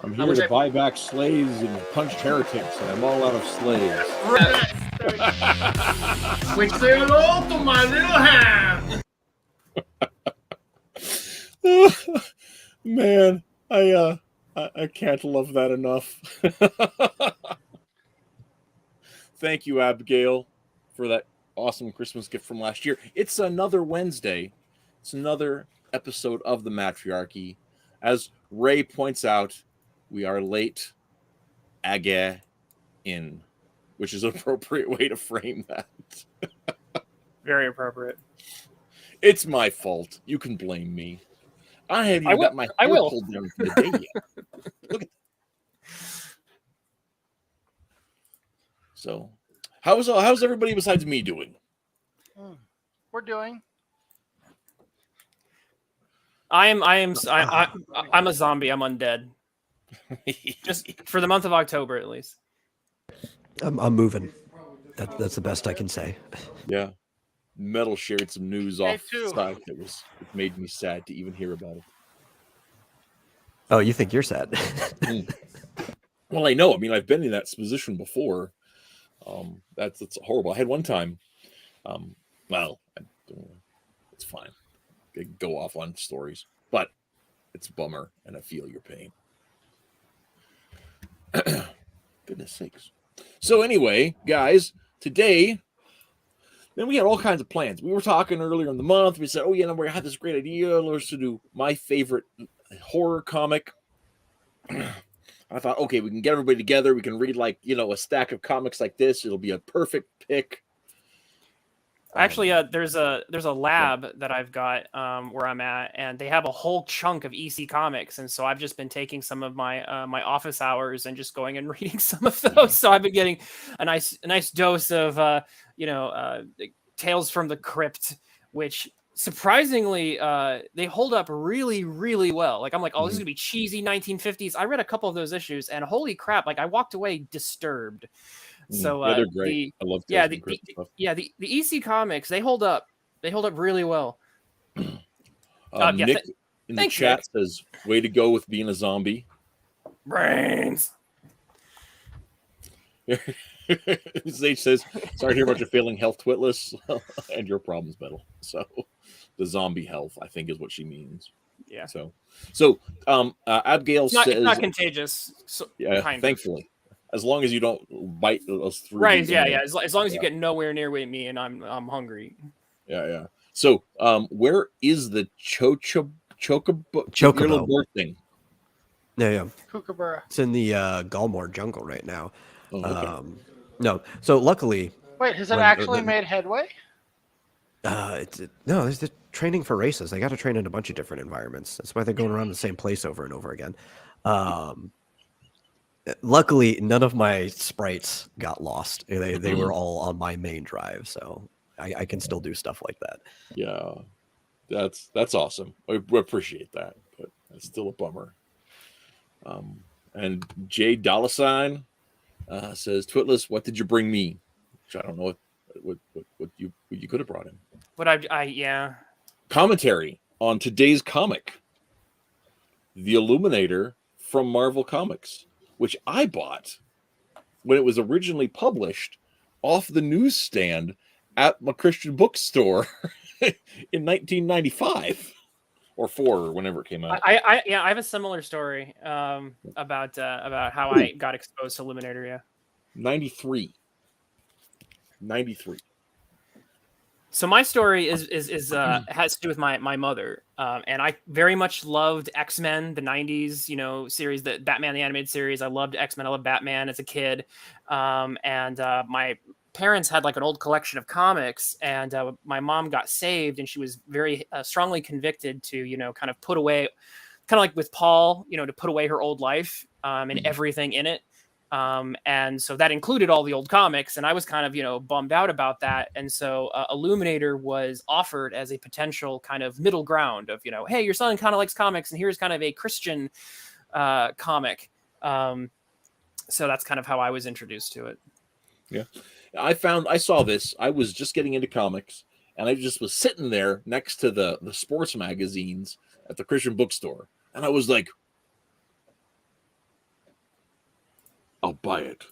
I'm here to buy back slaves and punch heretics, and I'm all out of slaves. Which say hello to my little hand. Man, I can't love that enough. Thank you, Abigail, for that awesome Christmas gift from last year. It's another Wednesday. It's another episode of the Mattriarchy. As Ray points out, we are late again, which is an appropriate way to frame that. Very appropriate. It's my fault. You can blame me. I haven't even got my hair pulled down for the day yet. Look at that. So, how's everybody besides me doing? We're doing. I'm a zombie. I'm undead. Just for the month of October, at least. I'm moving. That's the best I can say. Yeah. Metal shared some news off too. site it made me sad to even hear about it. Oh, you think you're sad? Well, I know. I mean, I've been in that position before. That's horrible. I had one time. It's fine. I go off on stories, but it's a bummer, and I feel your pain. Goodness sakes. So anyway, guys, today, then we had all kinds of plans. We were talking earlier in the month. We said, oh, we had this great idea. Let's do my favorite horror comic. I thought, okay, we can get everybody together. We can read a stack of comics like this. It'll be a perfect pick. Actually, there's a lab that I've got where I'm at, and they have a whole chunk of EC comics, and so I've just been taking some of my my office hours and just going and reading some of those. So I've been getting a nice dose of Tales from the Crypt, which surprisingly they hold up really, really well. Like I'm like, oh, this is gonna be cheesy 1950s. I read a couple of those issues, and holy crap! Like I walked away disturbed. So they're great. I love the EC comics, they hold up really well. Nick in the chat says, "Way to go with being a zombie." Brains. Sage says, "Sorry to hear about your failing health, Twitless, and your problems, Metal." So, the zombie health, I think, is what she means. Yeah. So, Abigail says, "It's not contagious." So, yeah, thankfully. As long as you don't bite us through. Right, yeah. As long as you get nowhere near with me and I'm hungry. Yeah. So, where is the Chocobo thing? Yeah. Kookaburra. It's in the Galmore jungle right now. Oh, okay. No. So luckily. Wait, has it actually made headway? No, there's the training for races. They got to train in a bunch of different environments. That's why they're going around the same place over and over again. Luckily, none of my sprites got lost. They were all on my main drive, so I can still do stuff like that. Yeah, that's awesome. I appreciate that, but it's still a bummer. And Jay Dollarsign says, "Twitless, what did you bring me?" Which I don't know what you could have brought in. Yeah. Commentary on today's comic, The Illuminator from Marvel Comics, which I bought when it was originally published off the newsstand at my Christian bookstore in 1995 or 4 or whenever it came out. I have a similar story about how I got exposed to Illuminator. Yeah, 93. So my story is has to do with my mother, and I very much loved X-Men, the '90s, series, the Batman the animated series. I loved X-Men. I loved Batman as a kid, and my parents had like an old collection of comics, and my mom got saved, and she was very strongly convicted to kind of put away, kind of like with Paul, to put away her old life and everything in it. And so that included all the old comics, and I was kind of, bummed out about that. And so Illuminator was offered as a potential kind of middle ground of, hey, your son kind of likes comics, and here's kind of a Christian comic. So that's kind of how I was introduced to it. Yeah. I saw this. I was just getting into comics, and I just was sitting there next to the sports magazines at the Christian bookstore. And I was like, I'll buy it.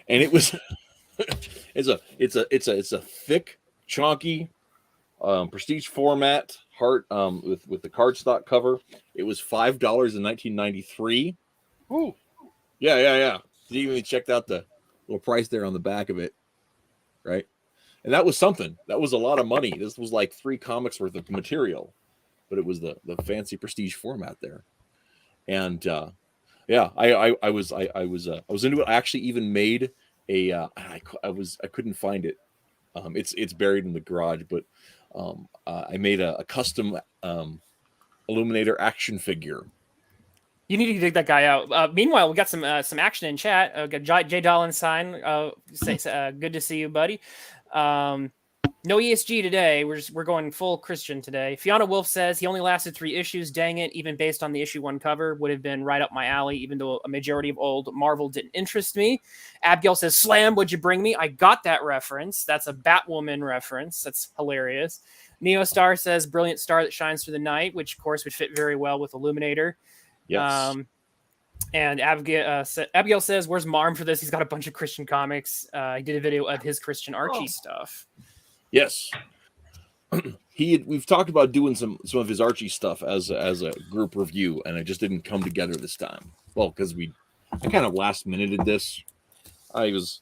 And it was it's a thick, chunky, prestige format heart with the cardstock cover. It was $5 in 1993. Ooh. Yeah. Did you even checked out the little price there on the back of it, right? And that was something. That was a lot of money. This was like 3 comics worth of material, but it was the fancy prestige format there. And yeah, I was into it. I actually even made a I couldn't find it. It's buried in the garage, but I made a custom Illuminator action figure. You need to dig that guy out. Meanwhile, we got some action in chat. Got Jay Dollenstein. Good to see you, buddy. No ESG today. We're going full Christian today. Fiona Wolf says he only lasted 3 issues. Dang it! Even based on the issue 1 cover, would have been right up my alley. Even though a majority of old Marvel didn't interest me. Abigail says, "Slam, would you bring me?" I got that reference. That's a Batwoman reference. That's hilarious. Neostar says, "Brilliant star that shines through the night," which of course would fit very well with Illuminator. Yes. And Abigail says, "Where's Marm for this? He's got a bunch of Christian comics. He did a video of his Christian Archie stuff." Yes. We've talked about doing some of his Archie stuff as a group review, and it just didn't come together this time. Well, because I kind of last minuted this. I was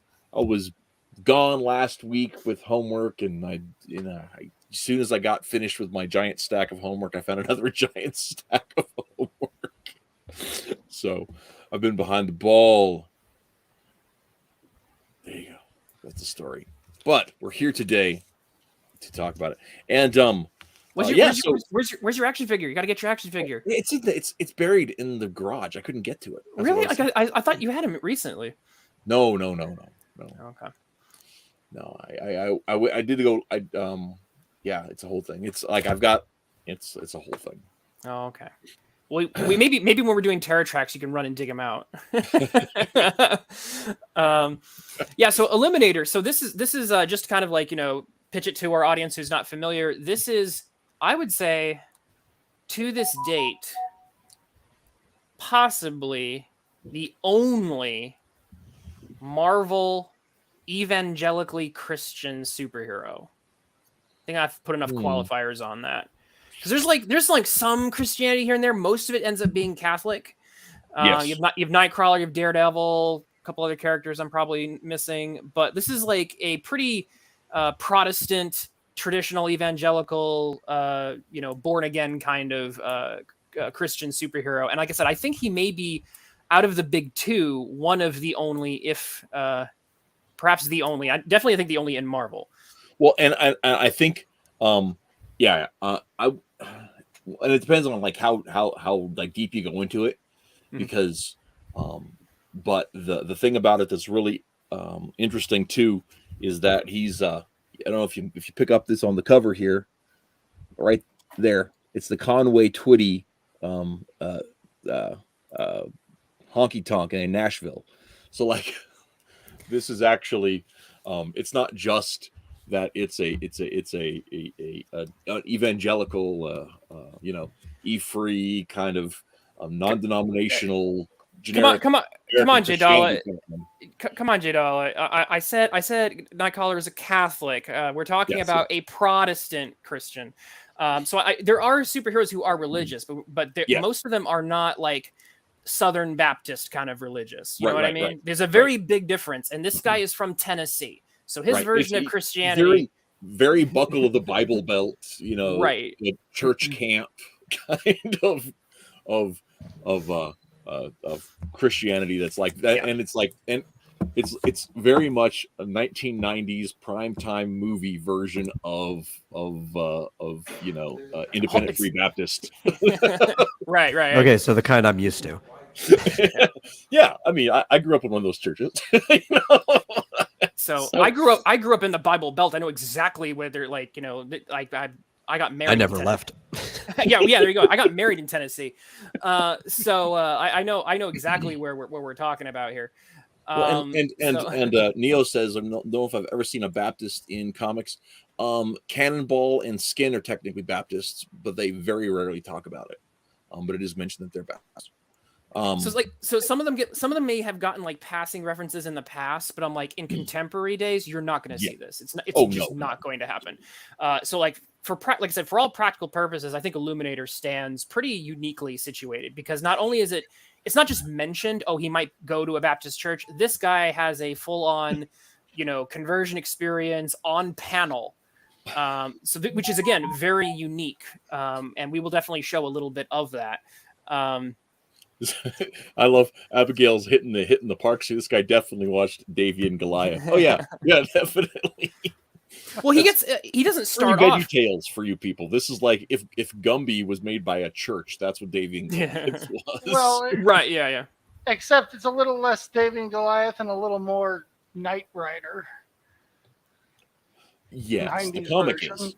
gone last week with homework, and as soon as I got finished with my giant stack of homework, I found another giant stack of homework. So I've been behind the ball. There you go. That's the story. But we're here today to talk about it. And where's your action figure? You got to get your action figure. It's buried in the garage. I couldn't get to it. That's really? I thought you had him recently. No. Okay. No, I did go. Yeah, it's a whole thing. It's like it's a whole thing. Oh, okay. We maybe when we're doing Terror Tracks, you can run and dig them out. Yeah. So Eliminator. So this is just kind of like, pitch it to our audience who's not familiar. This is, I would say, to this date, possibly the only Marvel evangelically Christian superhero. I think I've put enough qualifiers on that. Because there's like some Christianity here and there. Most of it ends up being Catholic. Yes. You have Nightcrawler, you have Daredevil, a couple other characters I'm probably missing. But this is like a pretty Protestant, traditional evangelical, born again kind of Christian superhero. And like I said, I think he may be, out of the big 2, one of the only, if perhaps the only. I definitely think the only in Marvel. Well, and I think, and it depends on like how like deep you go into it, because, but the thing about it that's really interesting too is that he's I don't know if you pick up this on the cover here, right there, it's the Conway Twitty honky tonk in Nashville. So like this is actually it's not just that it's an evangelical e-free kind of non-denominational generic. Come on, Jay Dollar. Come on, Jay Dollar. I said Nightcrawler is a Catholic. We're talking about a Protestant Christian. So there are superheroes who are religious, but most of them are not like Southern Baptist kind of religious. You know what I mean? Right. There's a very big difference. And this guy is from Tennessee. So his version of Christianity, very, very buckle of the Bible Belt, right? The church camp kind of Christianity that's like that, and it's very much a 1990s primetime movie version of independent Free Baptist. Right. Okay, so the kind I'm used to. Yeah, I mean, I grew up in one of those churches. So I grew up in the Bible Belt. I know exactly where they're like, I got married. I never left. yeah, there you go. I got married in Tennessee. So I know exactly where we're talking about here. Neo says, I don't know if I've ever seen a Baptist in comics. Cannonball and Skin are technically Baptists, but they very rarely talk about it. But it is mentioned that they're Baptist. So it's like, so some of them may have gotten like passing references in the past, but I'm like, in contemporary days, you're not going to see this. It's not going to happen. So like like I said, for all practical purposes, I think Illuminator stands pretty uniquely situated, because not only is it's not just mentioned, oh, he might go to a Baptist church. This guy has a full on, conversion experience on panel. Which is again very unique, and we will definitely show a little bit of that. I love Abigail's hitting the park. See, this guy definitely watched Davy and Goliath. Oh yeah, definitely. Well, he doesn't start veggie off. Tales for you people. This is like if Gumby was made by a church. That's what Davy and Goliath was. Well, right, yeah. Except it's a little less David and Goliath and a little more Knight Rider. Yes, the 90s comic version. is.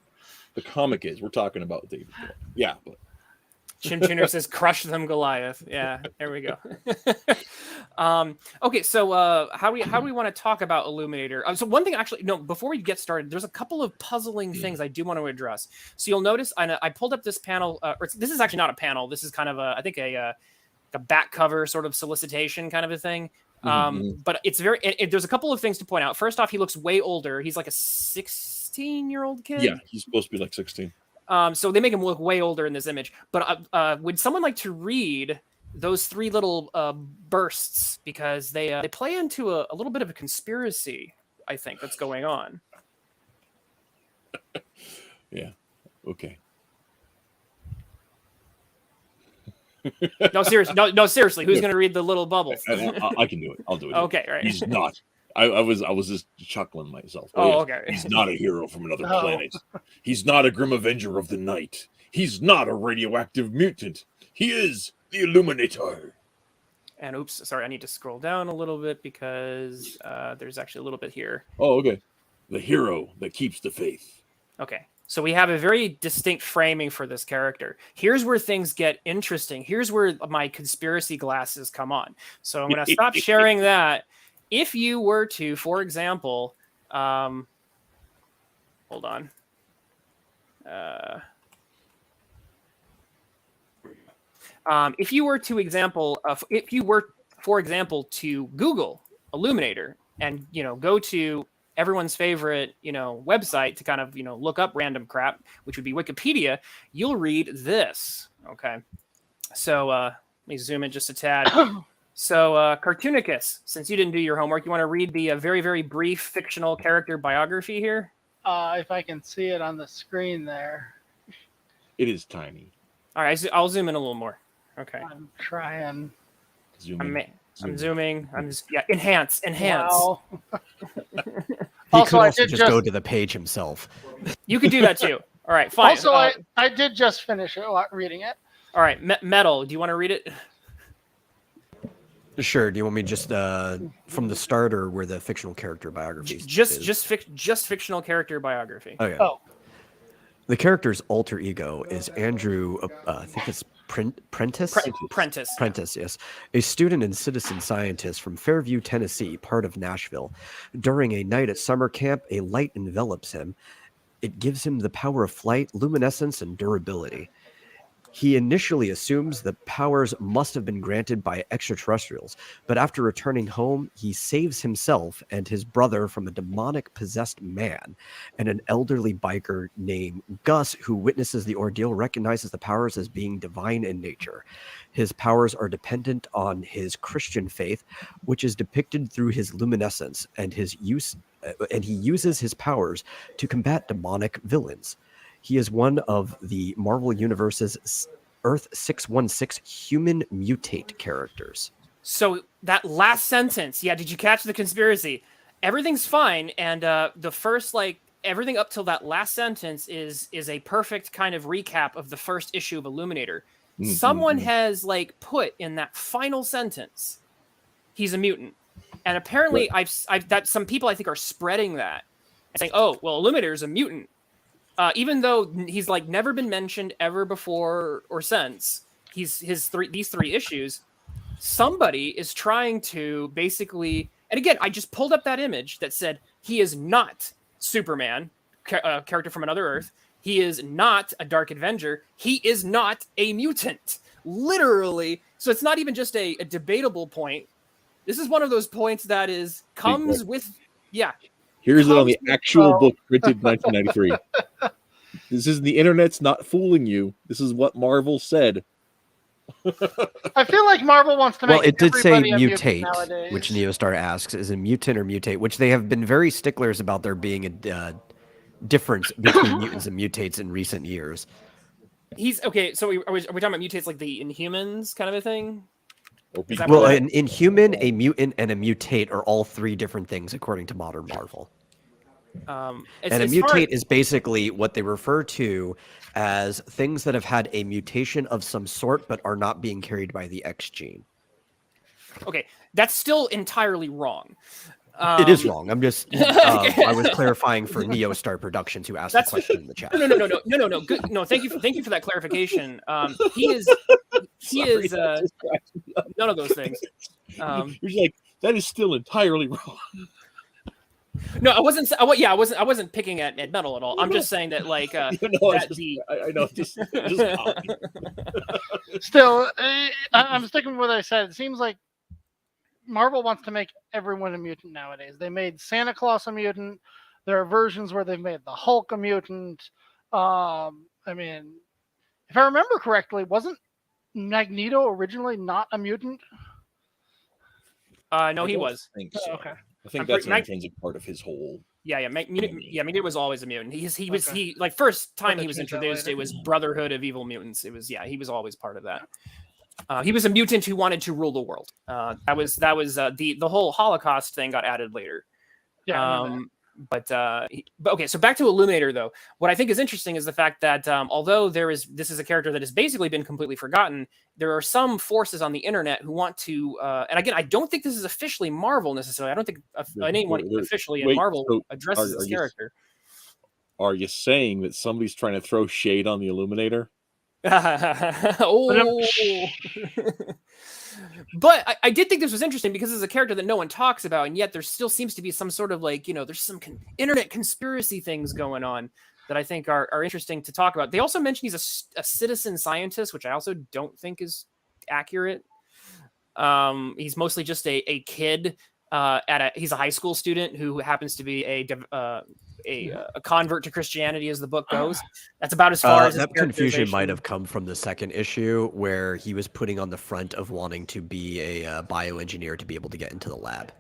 The comic is. We're talking about Davy. Yeah, but Chim Chinner says, "Crush them, Goliath." Yeah, there we go. Okay, so how do we want to talk about Illuminator? So one thing, actually, no. Before we get started, there's a couple of puzzling things I do want to address. So you'll notice I pulled up this panel. This is actually not a panel. This is kind of I think a back cover sort of solicitation kind of a thing. But it's there's a couple of things to point out. First off, he looks way older. He's like a 16-year-old kid. yeah, he's supposed to be like 16. So they make him look way older in this image. But would someone like to read those three little bursts, because they play into a little bit of a conspiracy, I think, that's going on. Yeah. Okay. No, seriously. Who's going to read the little bubbles? I can do it. I'll do it. Okay, right. He's not. I was just chuckling myself. Oh, okay. He's not a hero from another planet. He's not a grim avenger of the night. He's not a radioactive mutant. He is the Illuminator. And oops, sorry, I need to scroll down a little bit because there's actually a little bit here. Oh, okay. The hero that keeps the faith. Okay. So we have a very distinct framing for this character. Here's where things get interesting. Here's where my conspiracy glasses come on. So I'm going to stop sharing that. If you were to, for example, hold on. If you were, for example, to Google Illuminator and, go to everyone's favorite, website to kind of, look up random crap, which would be Wikipedia, you'll read this. Okay. So let me zoom in just a tad. So Cartoonicus, since you didn't do your homework, you want to read the very, very brief fictional character biography here? If I can see it on the screen there. It is tiny. All right, I'll zoom in a little more. Okay. I'm trying. I'm zooming. Enhance. Wow. He Also, could I also did just just go to the page himself. You could do that too. All right, fine. Also, I did just finish reading it. All right, Metal, do you want to read it? Sure. Do you want me just from the start, or where the fictional character biography? Just fictional character biography. Okay. Oh. The character's alter ego is Andrew. I think it's Prentice. Prentice, yes, a student and citizen scientist from Fairview, Tennessee, part of Nashville. During a night at summer camp, a light envelops him. It gives him the power of flight, luminescence, and durability. He initially assumes the powers must have been granted by extraterrestrials, but after returning home, he saves himself and his brother from a demonic-possessed man, and an elderly biker named Gus, who witnesses the ordeal, recognizes the powers as being divine in nature. His powers are dependent on his Christian faith, which is depicted through his luminescence, and he uses his powers to combat demonic villains. He is one of the Marvel Universe's Earth 616 human mutate characters. So that last sentence, did you catch the conspiracy? Everything's fine, and the first, everything up till that last sentence is a perfect kind of recap of the first issue of Illuminator. Mm-hmm. Someone has put in that final sentence, he's a mutant, and apparently that some people I think are spreading that and saying, oh, well, Illuminator is a mutant. Even though he's never been mentioned ever before or since, these three issues, somebody is trying to basically, and again, I just pulled up that image that said he is not Superman, character from another Earth. He is not a Dark Avenger. He is not a mutant. Literally, So it's not even just a debatable point. This is one of those points that comes with, yeah. Here's it on the actual book printed in 1993. This is the internet's not fooling you. This is what Marvel said. I feel like Marvel wants to make. Well, it did say mutate, nowadays. which Neostar asks, is a mutant or mutate, which they have been very sticklers about there being a difference between mutants and mutates in recent years. He's okay. So are we talking about mutates like the Inhumans kind of a thing? Well, an Inhuman, a mutant, and a mutate are all three different things according to modern Marvel. And a mutate is basically what they refer to as things that have had a mutation of some sort but are not being carried by the X gene. Okay, that's still entirely wrong. It is wrong. I'm just I was clarifying for Neostar Productions who asked the question in the chat. No. Good. No, thank you for that clarification. He is none of those things. You're like, that is still entirely wrong. No, I wasn't picking at metal at all. I'm just saying that I know. Just Still, I'm sticking with what I said. It seems like Marvel wants to make everyone a mutant nowadays. They made Santa Claus a mutant. There are versions where they've made the Hulk a mutant. I mean, if I remember correctly, wasn't Magneto originally not a mutant? No, he was. I think so. Okay. I think that's an intrinsic part of his whole. Magneto was always a mutant. He first time he was introduced, it was Brotherhood of Evil Mutants. It was he was always part of that. He was a mutant who wanted to rule the world. That was the whole Holocaust thing got added later. Yeah. But okay, so back to Illuminator though. What I think is interesting is the fact that although this is a character that has basically been completely forgotten, there are some forces on the internet who want to. And again, I don't think this is officially Marvel necessarily. I don't think anyone officially in Marvel addresses this character. Are you saying that somebody's trying to throw shade on the Illuminator? Oh. But I did think this was interesting because it's a character that no one talks about, and yet there still seems to be some sort of there's some internet conspiracy things going on that I think are interesting to talk about. They also mention he's a citizen scientist, which I also don't think is accurate. He's mostly just a kid he's a high school student who happens to be a convert to Christianity as the book goes. That's about as far as that confusion might have come from the second issue where he was putting on the front of wanting to be a bioengineer to be able to get into the lab.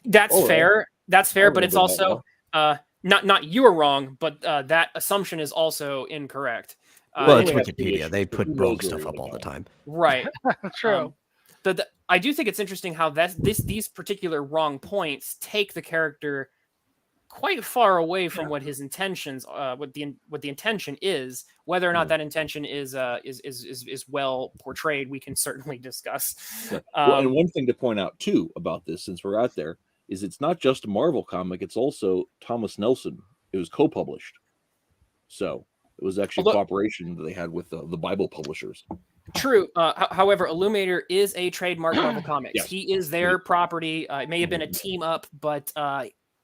That's fair. That's fair, but it's also not you were wrong, but that assumption is also incorrect. Well, it's Wikipedia. They put wrong stuff up all the time. Right. True. I do think it's interesting how these particular wrong points take the character quite far away from what his intentions, what the intention is. Whether or not that intention is well portrayed, we can certainly discuss. And one thing to point out too about this, since we're out there, is it's not just a Marvel comic; it's also Thomas Nelson. It was co-published, so it was actually a cooperation that they had with the Bible publishers. True. However, Illuminator is a trademark Marvel Comics. Yes. He is their property. It may have been a team up, but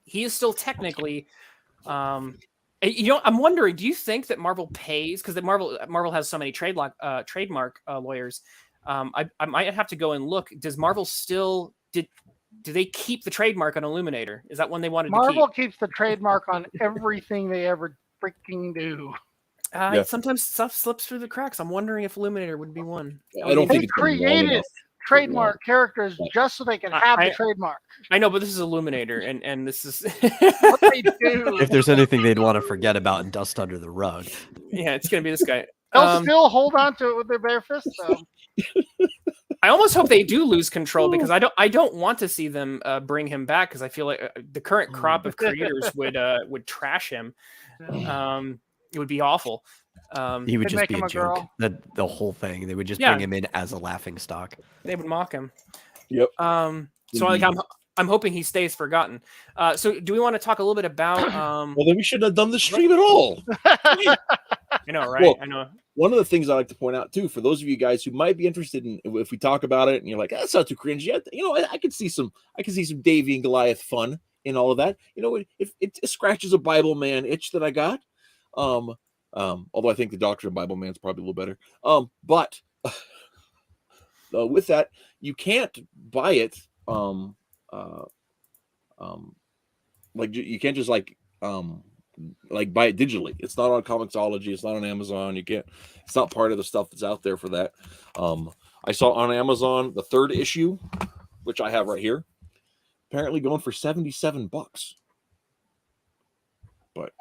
he is still technically. I'm wondering. Do you think that Marvel pays because Marvel has so many trademark lawyers? I might have to go and look. Does Marvel still do they keep the trademark on Illuminator? Is that one they wanted to keep? Marvel keeps the trademark on everything they ever freaking do. Sometimes stuff slips through the cracks. I'm wondering if Illuminator would be one. I don't think they created trademark characters just so they can have the trademark. I know, but this is Illuminator, and this is what they do. If there's anything they'd want to forget about and dust under the rug, yeah, it's gonna be this guy. They'll still hold on to it with their bare fists, though. I almost hope they do lose control because I don't want to see them bring him back because I feel like the current crop of creators would trash him. It would be awful. He would just be a joke. The whole thing. They would just bring him in as a laughing stock. They would mock him. Yep. So I'm hoping he stays forgotten. So do we want to talk a little bit about? Well, then we shouldn't have done the stream at all. I know, right? Well, I know. One of the things I like to point out too, for those of you guys who might be interested in, if we talk about it, and you're like, that's not too cringy. I could see some Davy and Goliath fun in all of that. If it scratches a Bible man itch that I got. Although I think the Doctrine of Bible Man is probably a little better. But with that, you can't buy it. Like you can't just like buy it digitally. It's not on Comixology. It's not on Amazon. You can't. It's not part of the stuff that's out there for that. I saw on Amazon the 3rd issue, which I have right here, apparently going for $77. But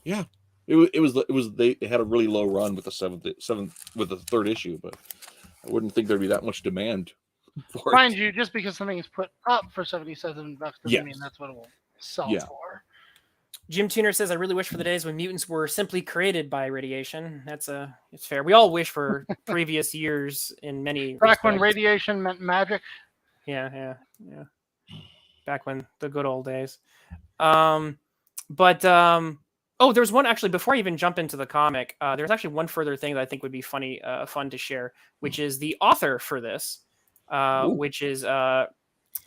yeah, it was they had a really low run with the seventh with the 3rd issue, but I wouldn't think there'd be that much demand for Mind it. you, just because something is put up for $77 doesn't mean that's what it will sell for. Jim Tuner says, "I really wish for the days when mutants were simply created by radiation." It's fair. We all wish for previous years in many back when respects. radiation meant magic. Yeah. Back when the good old days. There's one actually before I even jump into the comic. There's actually one further thing that I think would be fun to share, which is the author for this, which is a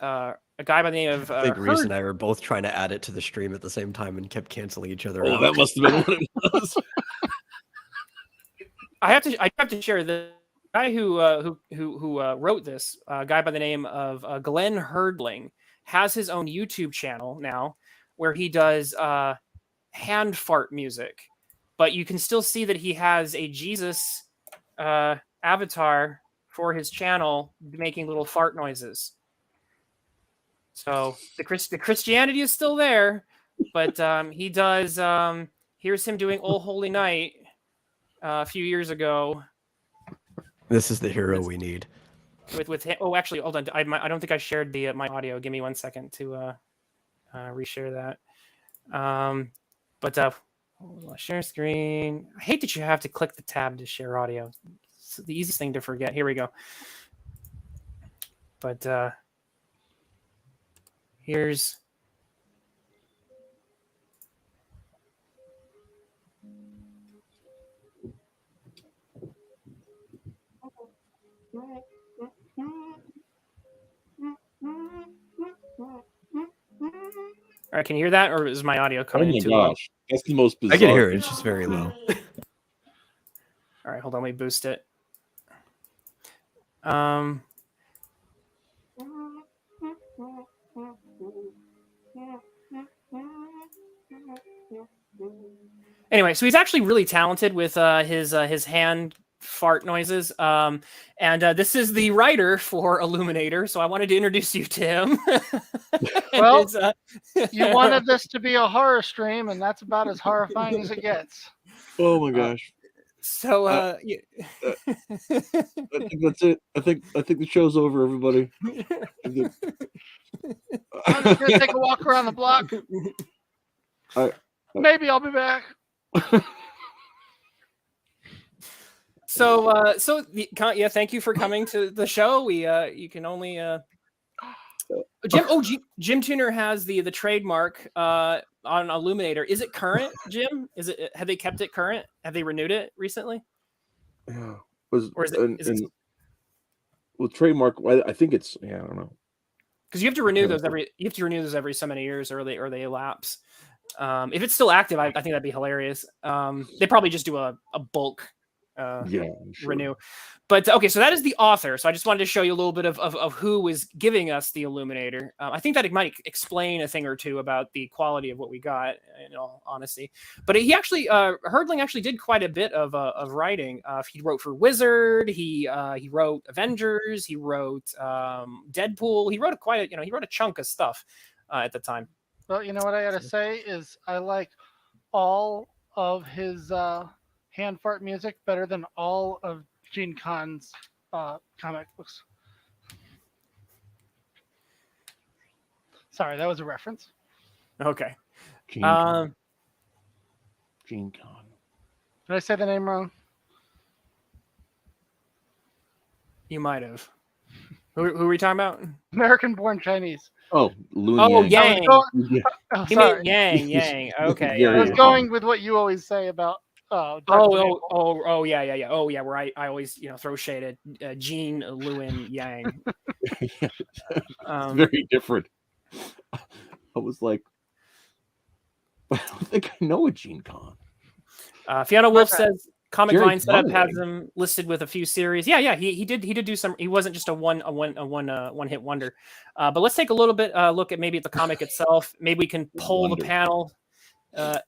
guy by the name of. I think Reese and I were both trying to add it to the stream at the same time and kept canceling each other out. That must have been what it was. I have to share the guy who wrote this. A guy by the name of Glenn Herdling has his own YouTube channel now, where he does hand fart music, but you can still see that he has a Jesus avatar for his channel making little fart noises. So the Christianity is still there, but he does. Here's him doing "Oh Holy Night" a few years ago. This is the hero we need. With him. Oh, actually, hold on. I don't think I shared my audio. Give me 1 second to reshare that. Share screen. I hate that you have to click the tab to share audio. It's the easiest thing to forget. Here we go. But here's. All right, can you hear that, or is my audio coming in too low? That's the most bizarre. I can hear it. It's just very low. All right, hold on. Let me boost it. Anyway, so he's actually really talented with his hand fart noises. This is the writer for Illuminator, so I wanted to introduce you to him. Well, you wanted this to be a horror stream, and that's about as horrifying as it gets. Oh my gosh. I think that's it. I think the show's over, everybody. I'm just gonna take a walk around the block. Maybe I'll be back. Thank you for coming to the show. You can only Jim Tuner has the trademark on Illuminator. Is it current, Jim? Have they kept it current? Have they renewed it recently? Yeah. Trademark, I think it's I don't know. Because you have to renew those every so many years, or they elapse. If it's still active, I think that'd be hilarious. They probably just do a bulk renew. But okay, so that is the author. So I just wanted to show you a little bit of who was giving us the Illuminator. I think that it might explain a thing or two about the quality of what we got, in all honesty. But he actually, Herdling actually did quite a bit of writing. He wrote for Wizard. He wrote Avengers. He wrote Deadpool. He wrote he wrote a chunk of stuff at the time. Well, you know what I gotta say is I like all of his hand fart music better than all of Gene Khan's comic books. Sorry, that was a reference. Okay. Gene Khan. Did I say the name wrong? You might have. Who are we talking about? American-born Chinese. Oh, Yang. Sorry. Yang. Okay. Yeah, I was going with what you always say about. Yeah. Where I always throw shade at Gene Lewin Yang. Very different. I was like, I don't think I know a Gene Khan. Fiona Wolf says Comic Jerry Vine setup Conway. has him listed with a few series. Yeah, he did do some. He wasn't just a one hit wonder. But let's take a little bit look at maybe at the comic itself. Maybe we can poll the panel,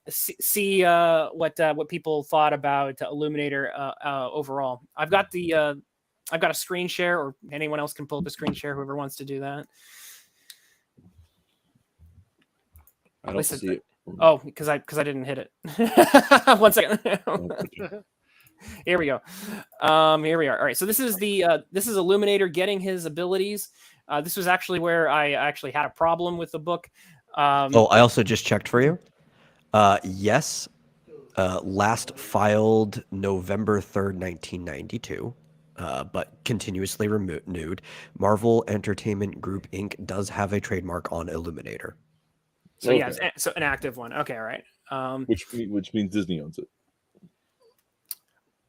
see what people thought about Illuminator overall. I've got a screen share, or anyone else can pull up a screen share. Whoever wants to do that. I don't see it. Oh, because I didn't hit it. 1 second. Here we go. Here we are. All right. So this is Illuminator getting his abilities. This was actually where I actually had a problem with the book. I also just checked for you. Yes. Last filed November 3rd, 1992. But continuously renewed. Marvel Entertainment Group Inc. does have a trademark on Illuminator. So yeah, so an active one. Okay, all right. Which means Disney owns it.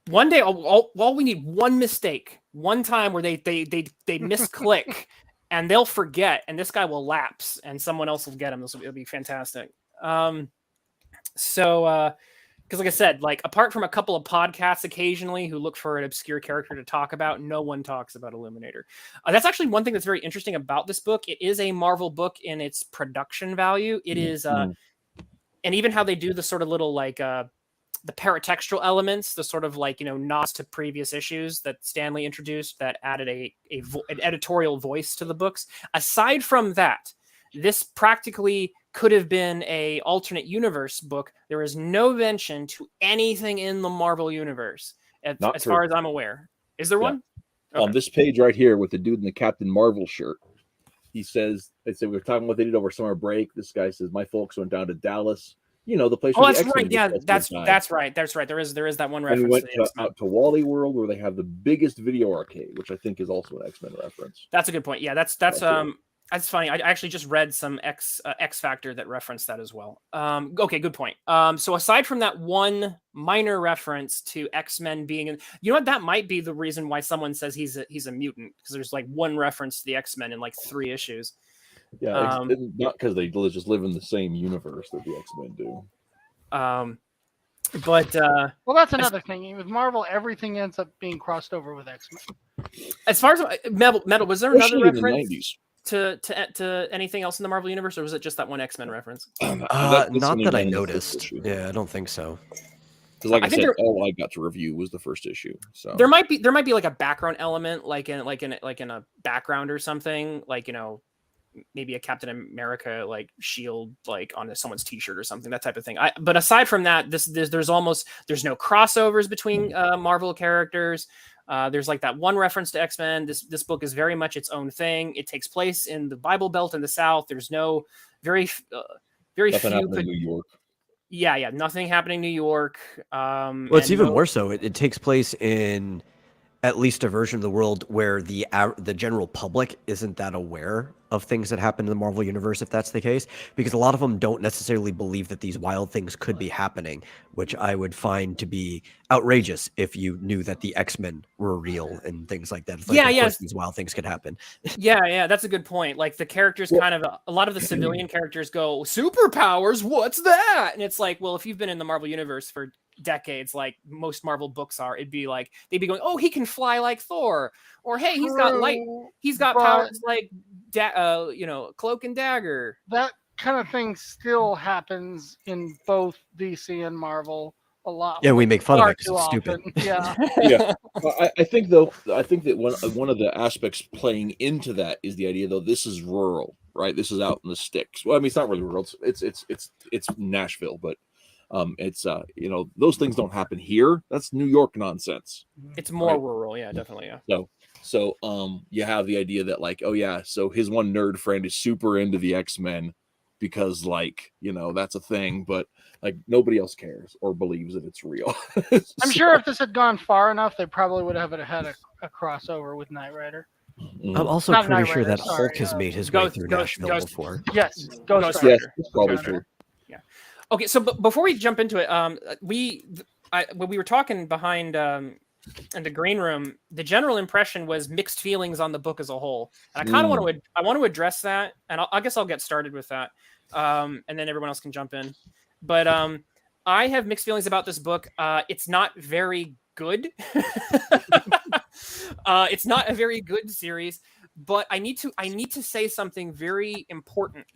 One day, all we need one mistake, one time where they misclick, and they'll forget, and this guy will lapse, and someone else will get him. It'll be fantastic. Because like I said, like apart from a couple of podcasts occasionally who look for an obscure character to talk about, no one talks about Illuminator. That's actually one thing that's very interesting about this book. It is a Marvel book in its production value. It is, and even how they do the sort of little like the paratextual elements, the sort of like, nods to previous issues that Stanley introduced that added an editorial voice to the books. Aside from that, this practically could have been a alternate universe book. There is no mention to anything in the Marvel universe, as far as I'm aware. Is there one? Okay. On this page right here with the dude in the Captain Marvel shirt, he says, they say we were talking about what they did over summer break. This guy says, my folks went down to Dallas. The place. Oh, that's right. Yeah, that's right. That's right. There is that one reference. And we went out to Wally World, where they have the biggest video arcade, which I think is also an X-Men reference. That's a good point. Yeah, that's funny. I actually just read some X Factor that referenced that as well. Okay, good point. So aside from that one minor reference to X-Men being in, what, that might be the reason why someone says he's a mutant, because there's like one reference to the X-Men in like 3 issues. Yeah, not because they just live in the same universe that the X-Men do. But well, that's another thing. With Marvel, everything ends up being crossed over with X-Men. As far as Metal, was there another reference in the 90s? To anything else in the Marvel universe, or was it just that one X-Men reference? Not that I noticed. Yeah, I don't think so. Because like I said, all I got to review was the first issue. So there might be like a background element, like in a background or something, like maybe a Captain America like shield like on someone's t-shirt or something, that type of thing. But aside from that, there's no crossovers between Marvel characters. There's like that one reference to X-Men. This book is very much its own thing. It takes place in the Bible Belt in the South. There's no very few. In New York. Yeah, nothing happening in New York. Well, it's even more so. It takes place in at least a version of the world where the general public isn't that aware of things that happen in the Marvel universe, if that's the case, because a lot of them don't necessarily believe that these wild things could be happening, which I would find to be outrageous if you knew that the X-Men were real and things like that. It's like, of course these wild things could happen. Yeah, that's a good point. Like the characters a lot of the civilian characters go, superpowers, what's that? And it's like, well, if you've been in the Marvel universe for decades, like most Marvel books are, it'd be like they'd be going, oh, he can fly like Thor, or hey, he's got powers like Cloak and Dagger. That kind of thing still happens in both DC and Marvel a lot. Yeah, we make fun of it because it's stupid. Yeah. Yeah. I think that one of the aspects playing into that is the idea, though, this is rural, right? This is out in the sticks. Well, I mean, it's not really rural. It's Nashville, but it's those things don't happen here. That's New York nonsense. It's more rural, yeah, definitely, yeah. So you have the idea that like, oh yeah, so his one nerd friend is super into the X-Men because like, that's a thing, but like nobody else cares or believes that it's real. I'm sure if this had gone far enough, they probably would have had a crossover with Knight Rider. I'm also pretty sure that Hulk has made his way through Nashville before. Yes, Ghost Rider. Yes, it's probably true. Yeah. Okay, so before we jump into it, when we were talking behind in the green room, the general impression was mixed feelings on the book as a whole. And I kind of want to address that, and I guess I'll get started with that, and then everyone else can jump in. But I have mixed feelings about this book. It's not very good. It's not a very good series, but I need to say something very important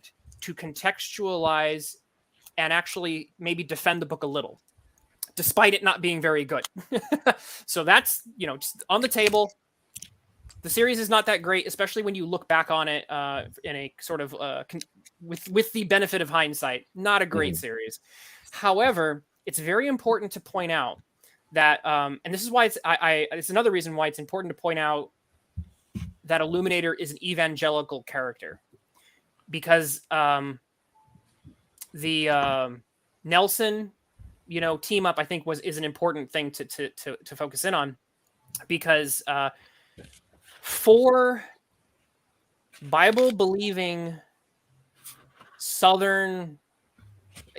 to contextualize and actually maybe defend the book a little, despite it not being very good. So that's, just on the table. The series is not that great, especially when you look back on it in a sort of with the benefit of hindsight. Not a great series. However, it's very important to point out that, and this is why it's another reason why it's important to point out that Illuminator is an evangelical character, because the Nelson, team up, I think is an important thing to focus in on, because for Bible believing Southern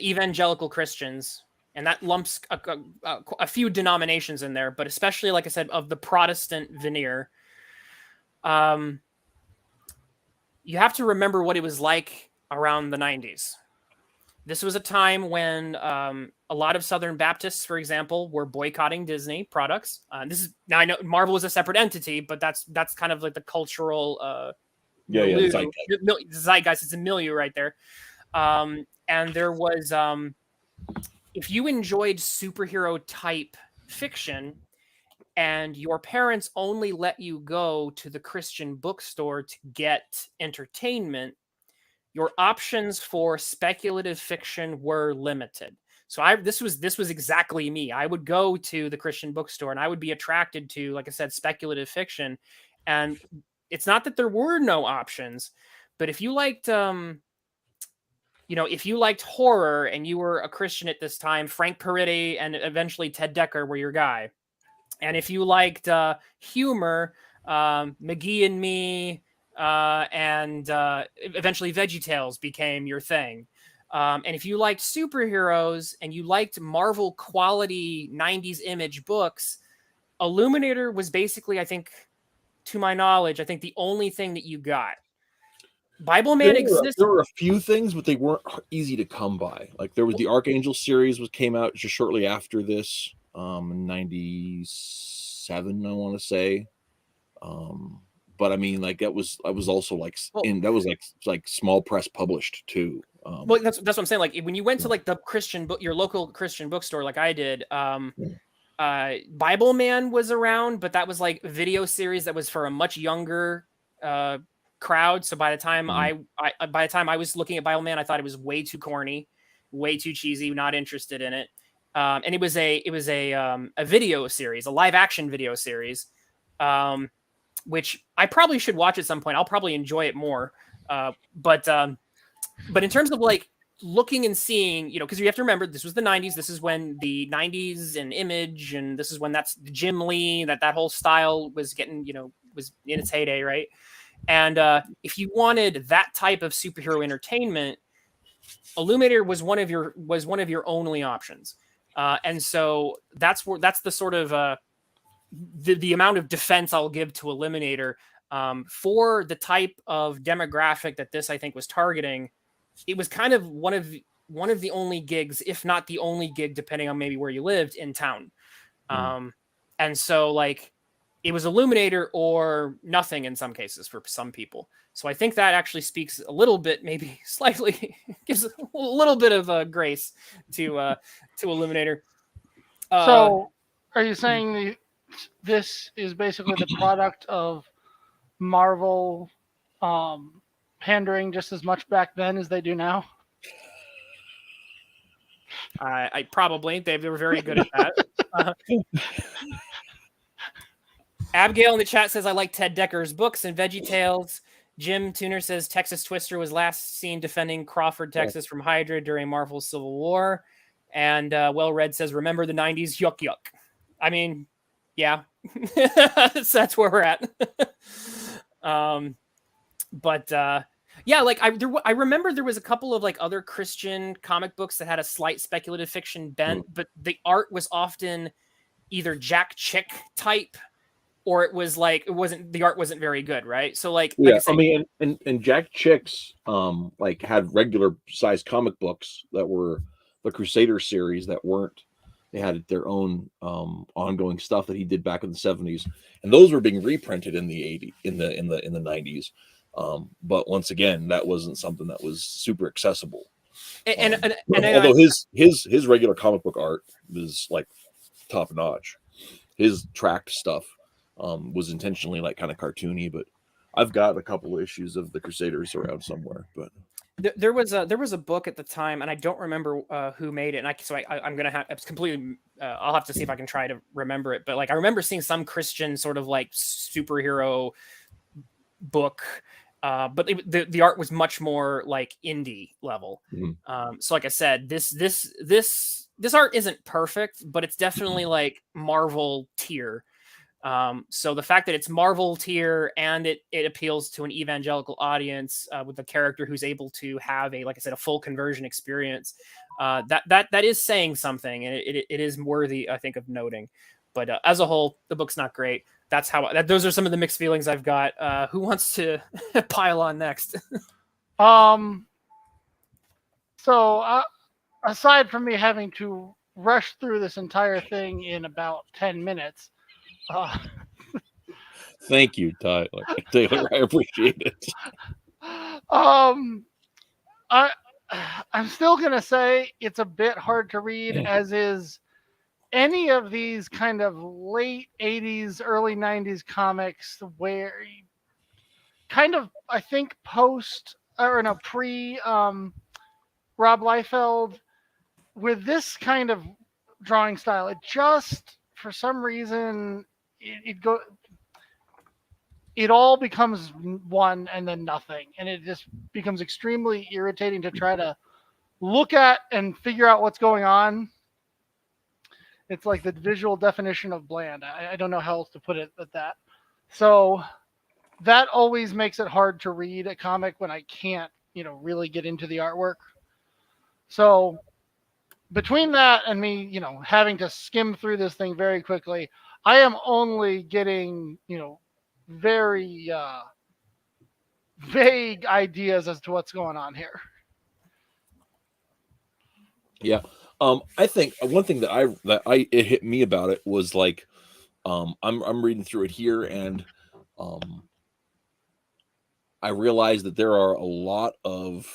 evangelical Christians, and that lumps a few denominations in there, but especially, like I said, of the Protestant veneer, you have to remember what it was like around the 90s. This was a time when a lot of Southern Baptists, for example, were boycotting Disney products. Now I know Marvel is a separate entity, but that's kind of like the cultural zeitgeist. It's a milieu right there. And there was, if you enjoyed superhero type fiction and your parents only let you go to the Christian bookstore to get entertainment, your options for speculative fiction were limited. So this was exactly me. I would go to the Christian bookstore and I would be attracted to, like I said, speculative fiction. And it's not that there were no options, but if you liked, if you liked horror and you were a Christian at this time, Frank Peretti and eventually Ted Dekker were your guy. And if you liked humor, McGee and Me, and eventually VeggieTales became your thing. And if you liked superheroes and you liked Marvel quality 90s image books, Illuminator was basically, I think, to my knowledge, the only thing that you got. Bible Man existed. There were a few things, but they weren't easy to come by. Like there was the Archangel series came out just shortly after this, in 97, I want to say. But I mean, like that was also like that was like small press published too. Well, that's what I'm saying. Like when you went to like the Christian book, your local Christian bookstore, like I did, Bible Man was around, but that was like a video series that was for a much younger crowd. So by the time I was looking at Bible Man, I thought it was way too corny, way too cheesy, not interested in it. And it was a video series, a live action video series. Which I probably should watch at some point. I'll probably enjoy it more. But in terms of like looking and seeing, because you have to remember this was the 90s. This is when the 90s and Image, and this is when that's Jim Lee, that whole style was getting, was in its heyday, right? And if you wanted that type of superhero entertainment, Illuminator was one of your only options. And so that's the sort of the amount of defense I'll give to Illuminator for the type of demographic that this, I think, was targeting. It was kind of one of the only gigs, if not the only gig, depending on maybe where you lived in town. And so like it was Illuminator or nothing in some cases for some people. So I think that actually speaks a little bit, maybe slightly gives a little bit of grace to Illuminator. So are you saying this is basically the product of Marvel pandering just as much back then as they do now? I probably they were very good at that. Abigail in the chat says I like Ted Dekker's books and VeggieTales. Jim Tuner says Texas Twister was last seen defending Crawford, Texas from Hydra during Marvel's Civil War. And Well Read says remember the 90s, yuck yuck. I mean, yeah, that's where we're at. Yeah, like I remember there was a couple of like other Christian comic books that had a slight speculative fiction bent, but the art was often either Jack Chick type, or it was like the art wasn't very good, right? So like I mean, and Jack Chick's like had regular sized comic books that were the Crusader series that weren't. They had their own ongoing stuff that he did back in the 70s, and those were being reprinted in the 80s, in the 90s. But once again, that wasn't something that was super accessible. Although his regular comic book art was like top notch. His tracked stuff was intentionally like kind of cartoony, but I've got a couple of issues of the Crusaders around somewhere. But there was a book at the time, and I don't remember who made it, and I'm gonna have it's completely. I'll have to see if I can try to remember it. But like I remember seeing some Christian sort of like superhero book. But the art was much more like indie level. So like I said, this art isn't perfect, but it's definitely like Marvel tier. So the fact that it's Marvel tier and it appeals to an evangelical audience with a character who's able to have like I said, a full conversion experience, that is saying something, and it is worthy, I think, of noting. But as a whole, the book's not great. That's those are some of the mixed feelings I've got. Who wants to pile on next? So aside from me having to rush through this entire thing in about 10 minutes. Thank you, Tyler. Taylor, I appreciate it. I'm still going to say it's a bit hard to read, as is any of these kind of late 80s, early 90s comics where kind of, I think, pre Rob Liefeld, with this kind of drawing style, it just, for some reason, it all becomes one and then nothing. And it just becomes extremely irritating to try to look at and figure out what's going on. It's like the visual definition of bland. I don't know how else to put it but that. So that always makes it hard to read a comic when I can't, really get into the artwork. So between that and me, having to skim through this thing very quickly, I am only getting, very vague ideas as to what's going on here. Yeah. I think one thing that it hit me about it was like, I'm reading through it here, and I realized that there are a lot of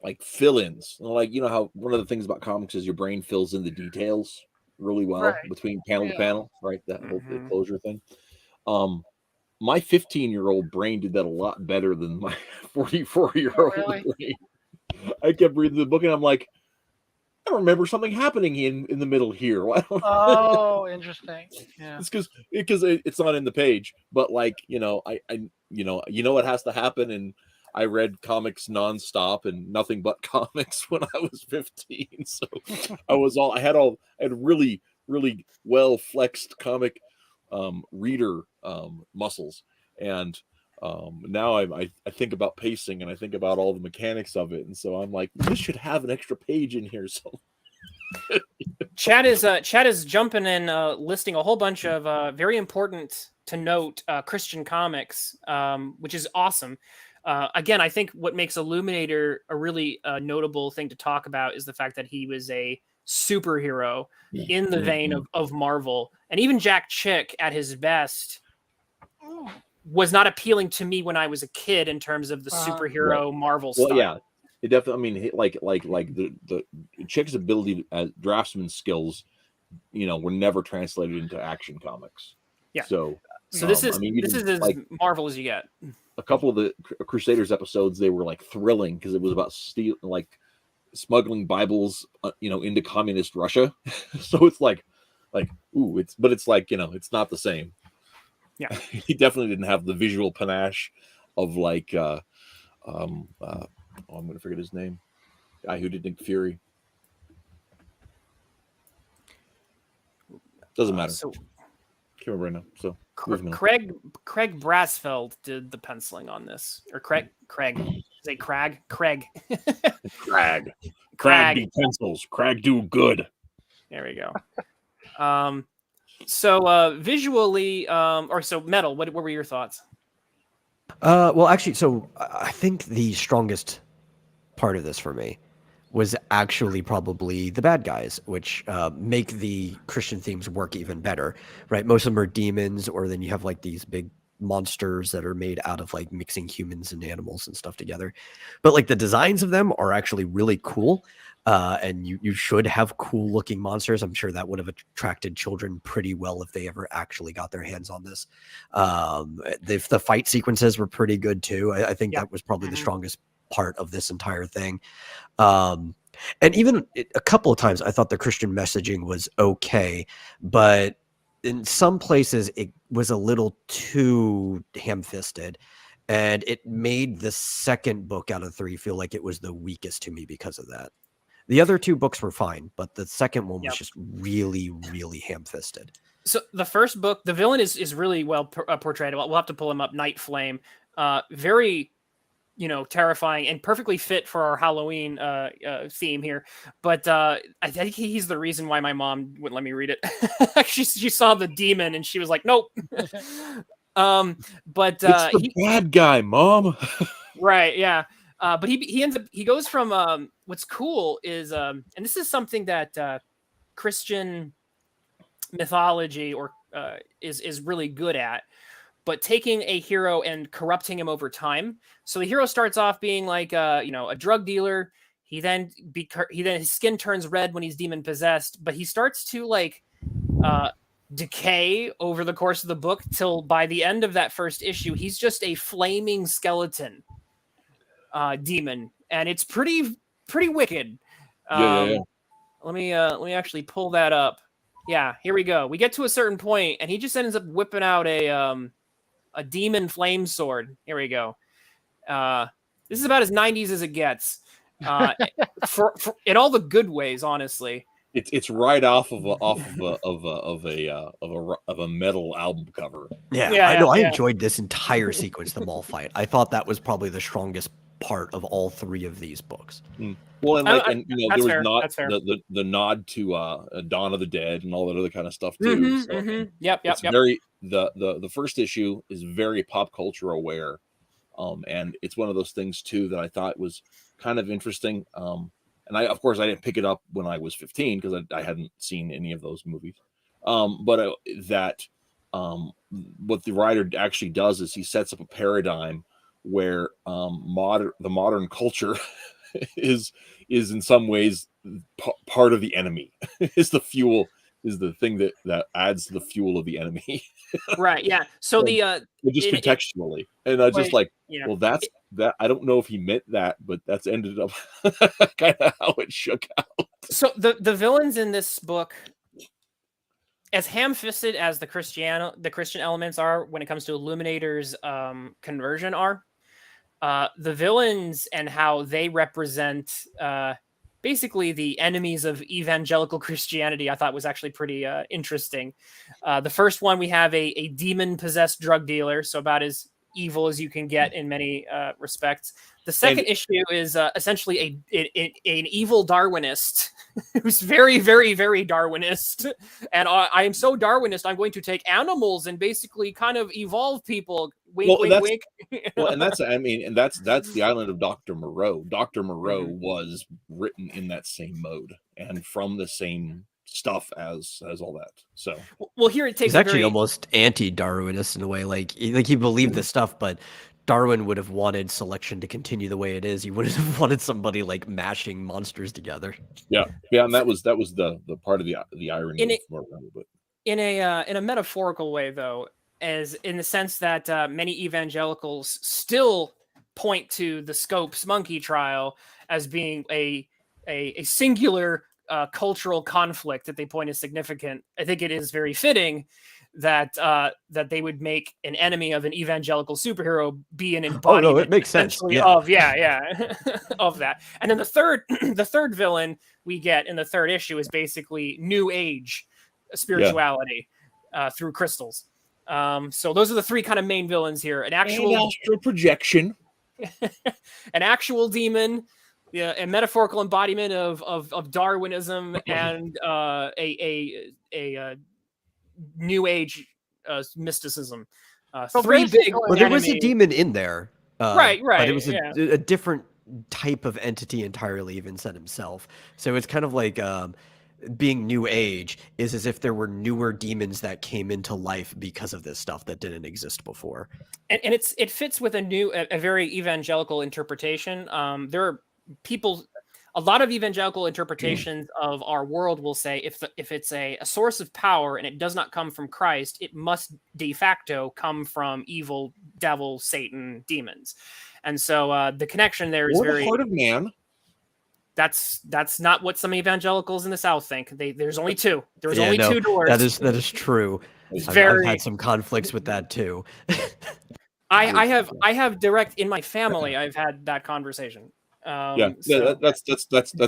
like fill-ins. Like, how one of the things about comics is your brain fills in the details really well between panel to panel, right? That whole closure thing. My 15-year-old brain did that a lot better than my 44-year-old brain. I kept reading the book and I'm like, I remember something happening in the middle here. Oh, interesting. Yeah. It's because it's not in the page, but like, I what has to happen. And I read comics nonstop and nothing but comics when I was 15. So I had really, really well flexed comic reader muscles. And now I think about pacing and I think about all the mechanics of it. And so I'm like, this should have an extra page in here. So Chad is jumping in, listing a whole bunch of very important to note Christian comics, which is awesome. Again, I think what makes Illuminator a really notable thing to talk about is the fact that he was a superhero in the vein of Marvel. And even Jack Chick at his best was not appealing to me when I was a kid in terms of the superhero Marvel style. Well, yeah, it definitely. I mean, like the Chick's ability as draftsman skills, were never translated into action comics. Yeah. So this is as like, Marvel as you get. A couple of the Crusaders episodes, they were like thrilling because it was about smuggling Bibles, into communist Russia. So it's like, ooh, it's like, it's not the same. Yeah. He definitely didn't have the visual panache of like, I'm going to forget his name. Guy who did Nick Fury. Doesn't matter. So can't remember right now. So Craig Brasfeld did the penciling on this, or Craig. Say Crag. Craig. Crag do pencils. Crag do good. There we go. So visually, or so Metal. What were your thoughts? Well, actually, so I think the strongest part of this for me was actually probably the bad guys, which make the Christian themes work even better, right? Most of them are demons, or then you have like these big monsters that are made out of like mixing humans and animals and stuff together. But like the designs of them are actually really cool. And you should have cool looking monsters. I'm sure that would have attracted children pretty well if they ever actually got their hands on this. The fight sequences were pretty good too. I think that was probably the strongest part of this entire thing. And even a couple of times I thought the Christian messaging was okay, but in some places it was a little too ham-fisted, and it made the second book out of 3 feel like it was the weakest to me because of that. The other 2 books were fine, but the second one was just really, really ham-fisted. So the first book, the villain is really well portrayed. We'll have to pull him up. Night Flame, very, terrifying and perfectly fit for our Halloween theme here. But I think he's the reason why my mom wouldn't let me read it. she saw the demon and she was like, nope. But it's the bad guy, Mom. Right, yeah. But he goes from what's cool is and this is something that Christian mythology or is really good at, but taking a hero and corrupting him over time. So the hero starts off being like a drug dealer. He then his skin turns red when he's demon possessed, but he starts to like decay over the course of the book till by the end of that first issue, he's just a flaming skeleton demon, and it's pretty wicked. Yeah. Let me actually pull that up. Yeah, here we go. We get to a certain point, and he just ends up whipping out a demon flame sword. Here we go. This is about as 90s as it gets, for in all the good ways, honestly. It's right off of a metal album cover. I enjoyed this entire sequence, the mall fight. I thought that was probably the strongest part of all 3 of these books. Well, and there was the nod to Dawn of the Dead and all that other kind of stuff too. Yep. Very the first issue is very pop culture aware, and it's one of those things too that I thought was kind of interesting. And I didn't pick it up when I was 15 because I hadn't seen any of those movies. But what the writer actually does is he sets up a paradigm where the modern culture is in some ways part of the enemy. is the fuel, is the thing that adds the fuel of the enemy. Right. Yeah. So just contextually, and I just well, that's that. I don't know if he meant that, but that's ended up kind of how it shook out. So the villains in this book, as ham-fisted as the Christian elements are when it comes to Illuminator's conversion are, the villains and how they represent basically the enemies of evangelical Christianity, I thought was actually pretty interesting. The first one, we have a demon-possessed drug dealer, so about as evil as you can get in many respects. The second issue is essentially an evil Darwinist who's very, very, very Darwinist. And I am so Darwinist, I'm going to take animals and basically kind of evolve people. Wink, wink. Well, and that's the island of Dr. Moreau. Dr. Moreau was written in that same mode and from the same stuff as all that. So well, here it takes he's actually almost anti-Darwinist in a way. Like he believed the stuff, but Darwin would have wanted selection to continue the way it is. He wouldn't have wanted somebody like mashing monsters together. Yeah, and that was the part of the irony. In a metaphorical way, though, as in the sense that many evangelicals still point to the Scopes monkey trial as being a singular cultural conflict that they point as significant. I think it is very fitting that they would make an enemy of an evangelical superhero be an embodiment. Oh no, it makes sense. Of of that. And then the third villain we get in the third issue is basically New Age spirituality through crystals. So those are the 3 kind of main villains here: an actual astral projection, an actual demon, a metaphorical embodiment of Darwinism, and a New Age mysticism. Three big. Well, there was a demon in there. Right. But it was a different type of entity entirely, even said himself. So it's kind of like being New Age is as if there were newer demons that came into life because of this stuff that didn't exist before. And it fits with a very evangelical interpretation. There are people. A lot of evangelical interpretations of our world will say if it's a source of power and it does not come from Christ, it must de facto come from evil, devil, Satan, demons. And so the connection there is the heart of man. That's not what some evangelicals in the South think. There's only two. There's only two doors. That is true. I've had some conflicts with that too. I have direct in my family. I've had that conversation. That's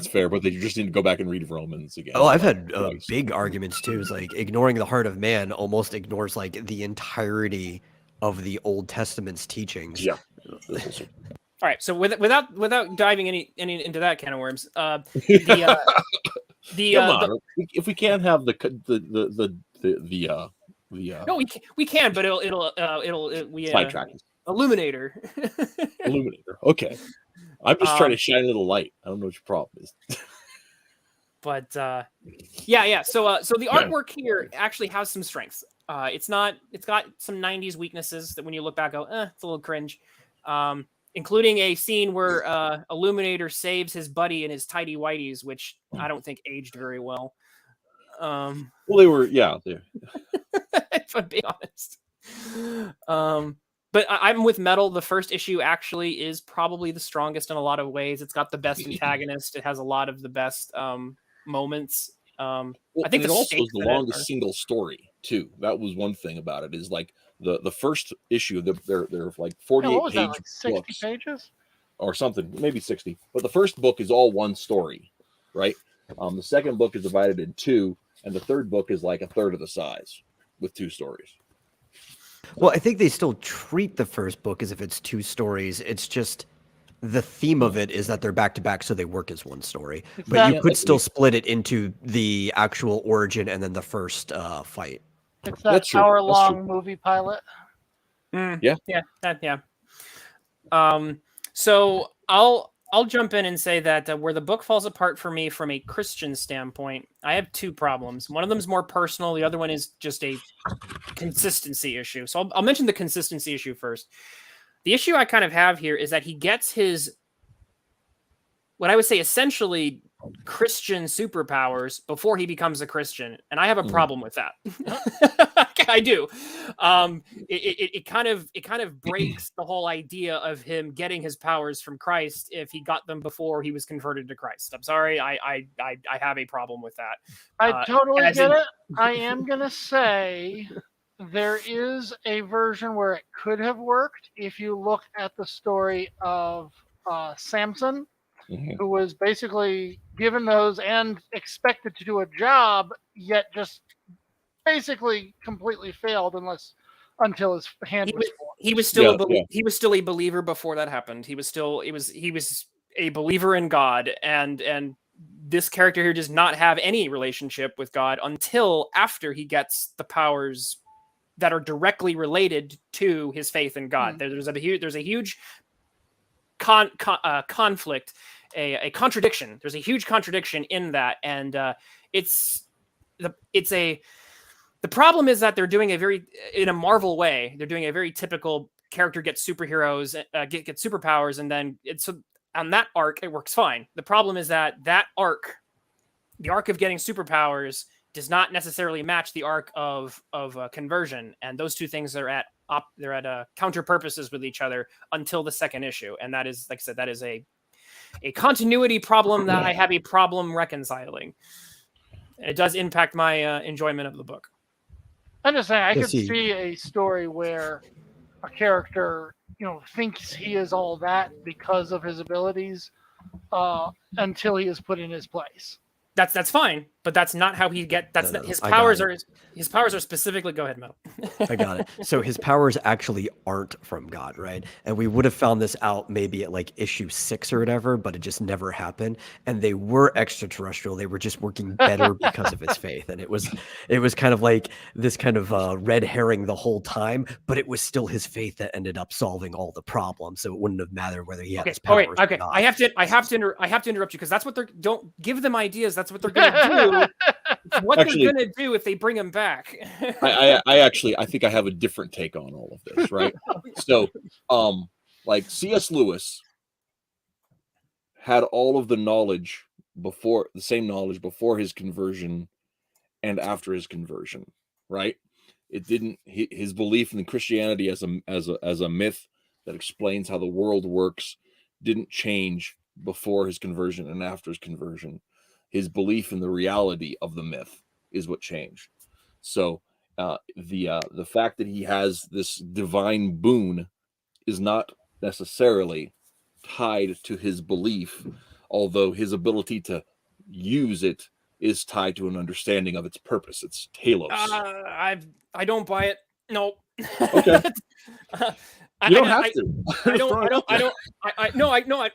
fair, but you just need to go back and read Romans again. Oh, I've had big arguments too. It's like ignoring the heart of man almost ignores like the entirety of the Old Testament's teachings. Yeah. All right. So without diving any into that can of worms, if we can't have the no, we can, but it'll sidetrack Illuminator. Illuminator. Okay. I'm just trying to shine a little light. I don't know what your problem is. But yeah. So the artwork here actually has some strengths. It's got some 90s weaknesses that when you look back, go, it's a little cringe. Including a scene where Illuminator saves his buddy in his tidy whities, which I don't think aged very well. Well, they were, yeah. If I'm being honest. But I'm with Metal. The first issue actually is probably the strongest in a lot of ways. It's got the best antagonist. It has a lot of the best moments. I think it also is the longest single story too. That was one thing about it. Is like the first issue. They're like 48 pages, like 60 pages or something, maybe 60. But the first book is all one story, right? The second book is divided in two, and the third book is like a third of the size with two stories. Well, I think they still treat the first book as if it's two stories. It's just the theme of it is that they're back to back, so they work as one story. But you could still split it into the actual origin and then the first fight. It's that hour-long movie pilot. Yeah. So I'll jump in and say that where the book falls apart for me from a Christian standpoint, I have two problems. One of them is more personal. The other one is just a consistency issue. So I'll mention the consistency issue first. The issue I kind of have here is that he gets his, what I would say, essentially Christian superpowers before he becomes a Christian, and I have a problem with that. I do. It kind of breaks the whole idea of him getting his powers from Christ if he got them before he was converted to Christ. I'm sorry, I have a problem with that. I totally get it. I am gonna say there is a version where it could have worked if you look at the story of Samson, who was basically given those and expected to do a job, yet just basically completely failed until his hand was formed. He was still he was still a believer before that happened. He was a believer in God, and this character here does not have any relationship with God until after he gets the powers that are directly related to his faith in God. There's a huge conflict, a contradiction. There's a huge contradiction in that, and the problem is that they're doing in a Marvel way. They're doing a very typical character gets superheroes, get superpowers, and then on that arc it works fine. The problem is that arc, the arc of getting superpowers, does not necessarily match the arc of conversion, and those two things are at counter purposes with each other until the second issue, and that is, like I said, that is a continuity problem that I have a problem reconciling. It does impact my enjoyment of the book. I'm just saying, I could see a story where a character, thinks he is all that because of his abilities, until he is put in his place. That's fine, but that's not how he get. That's not, his powers are specifically. Go ahead, Metal. I got it. So his powers actually aren't from God, right? And we would have found this out maybe at like issue 6 or whatever, but it just never happened. And they were extraterrestrial. They were just working better because of his faith. And it was kind of like this kind of red herring the whole time, but it was still his faith that ended up solving all the problems. So it wouldn't have mattered whether he had his powers. Okay. I have to interrupt you because that's what they're. Don't give them ideas. That's what they're gonna do. What actually, they're gonna do if they bring him back. I think I have a different take on all of this, right? So, like C.S. Lewis had all of the knowledge before his conversion and after his conversion, right? It didn't. His belief in Christianity as a myth that explains how the world works didn't change before his conversion and after his conversion. His belief in the reality of the myth is what changed. So the fact that he has this divine boon is not necessarily tied to his belief, although his ability to use it is tied to an understanding of its purpose. It's Talos. I don't buy it. No. Okay. You don't have to.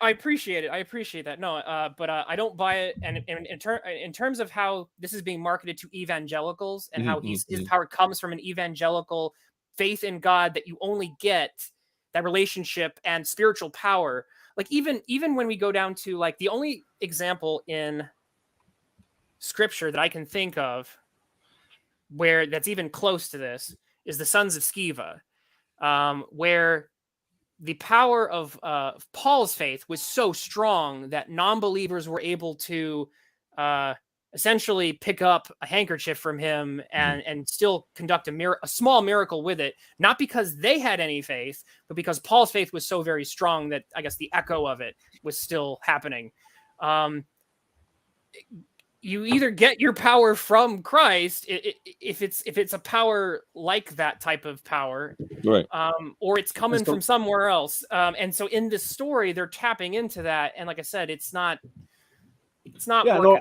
I appreciate it. I appreciate that. No, but I don't buy it. And in terms of how this is being marketed to evangelicals and how his power comes from an evangelical faith in God, that you only get that relationship and spiritual power. Like even when we go down to like the only example in scripture that I can think of where that's even close to this is the sons of Sceva. Where the power of Paul's faith was so strong that non-believers were able to essentially pick up a handkerchief from him and still conduct a small miracle with it, not because they had any faith, but because Paul's faith was so very strong that I guess the echo of it was still happening. You either get your power from Christ if it's a power like that type of power, right? Or it's coming from somewhere else. And so in this story, they're tapping into that. And like I said, it's not working. No,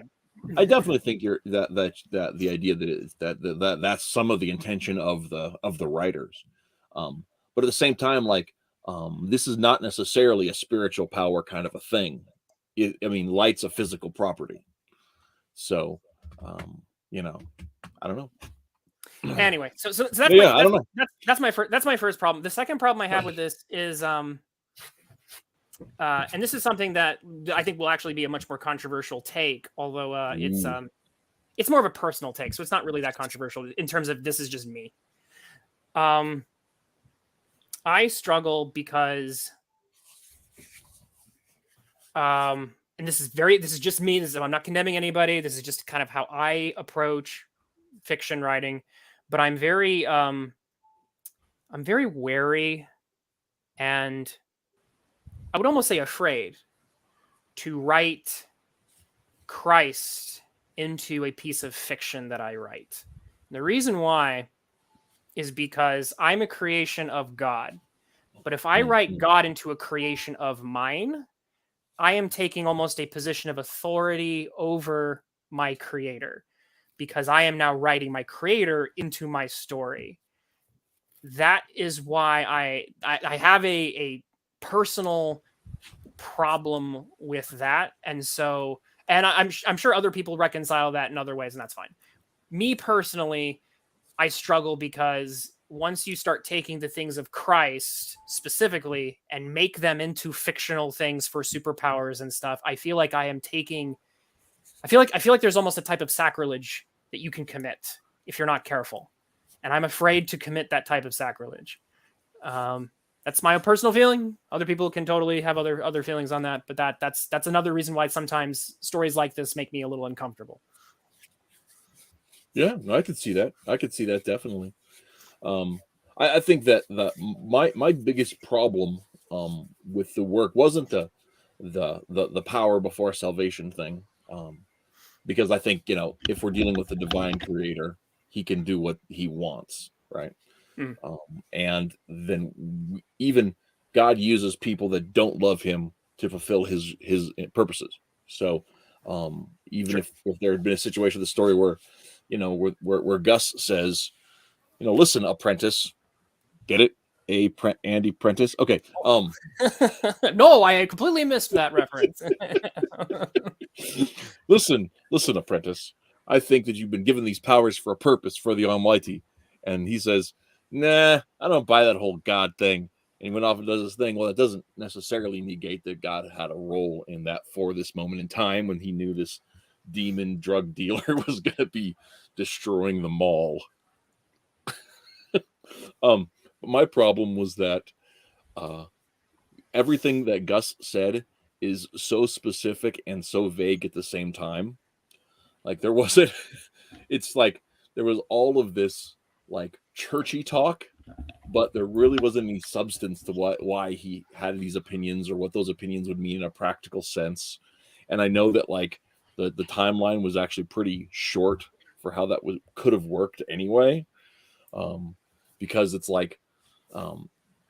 I definitely think that the idea that that's some of the intention of the writers, but at the same time, like this is not necessarily a spiritual power kind of a thing. Light's a physical property. So, I don't know. Anyway, so that's I don't know. That's my first problem. The second problem I have with this is, and this is something that I think will actually be a much more controversial take, although it's more of a personal take, so it's not really that controversial in terms of this is just me. I struggle because, and this is just me. I'm not condemning anybody. This is just kind of how I approach fiction writing. But I'm very wary, and I would almost say afraid to write Christ into a piece of fiction that I write. And the reason why is because I'm a creation of God. But if I write God into a creation of mine, I am taking almost a position of authority over my creator, because I am now writing my creator into my story. That is why I have a personal problem with that. And so, and I'm sure other people reconcile that in other ways, and that's fine. Me personally, I struggle because once you start taking the things of Christ specifically and make them into fictional things for superpowers and stuff, I feel like I feel like there's almost a type of sacrilege that you can commit if you're not careful. And I'm afraid to commit that type of sacrilege. That's my personal feeling. Other people can totally have other feelings on that, but that's another reason why sometimes stories like this make me a little uncomfortable. Yeah, I could see that. Definitely. I think that my biggest problem with the work wasn't the power before salvation thing, because I think if we're dealing with the divine creator, he can do what he wants, right? And then even God uses people that don't love him to fulfill his purposes. So even if there had been a situation of the story where, where Gus says, listen, apprentice, get it? Andy Prentice. Okay. No, I completely missed that reference. Listen, apprentice. I think that you've been given these powers for a purpose for the Almighty. And he says, nah, I don't buy that whole God thing. And he went off and does this thing. Well, it doesn't necessarily negate that God had a role in that for this moment in time when he knew this demon drug dealer was going to be destroying the mall. But my problem was that everything that Gus said is so specific and so vague at the same time. Like there wasn't, it's like there was all of this like churchy talk, but there really wasn't any substance to why he had these opinions or what those opinions would mean in a practical sense. And I know that like the timeline was actually pretty short for how that could have worked anyway. Because it's like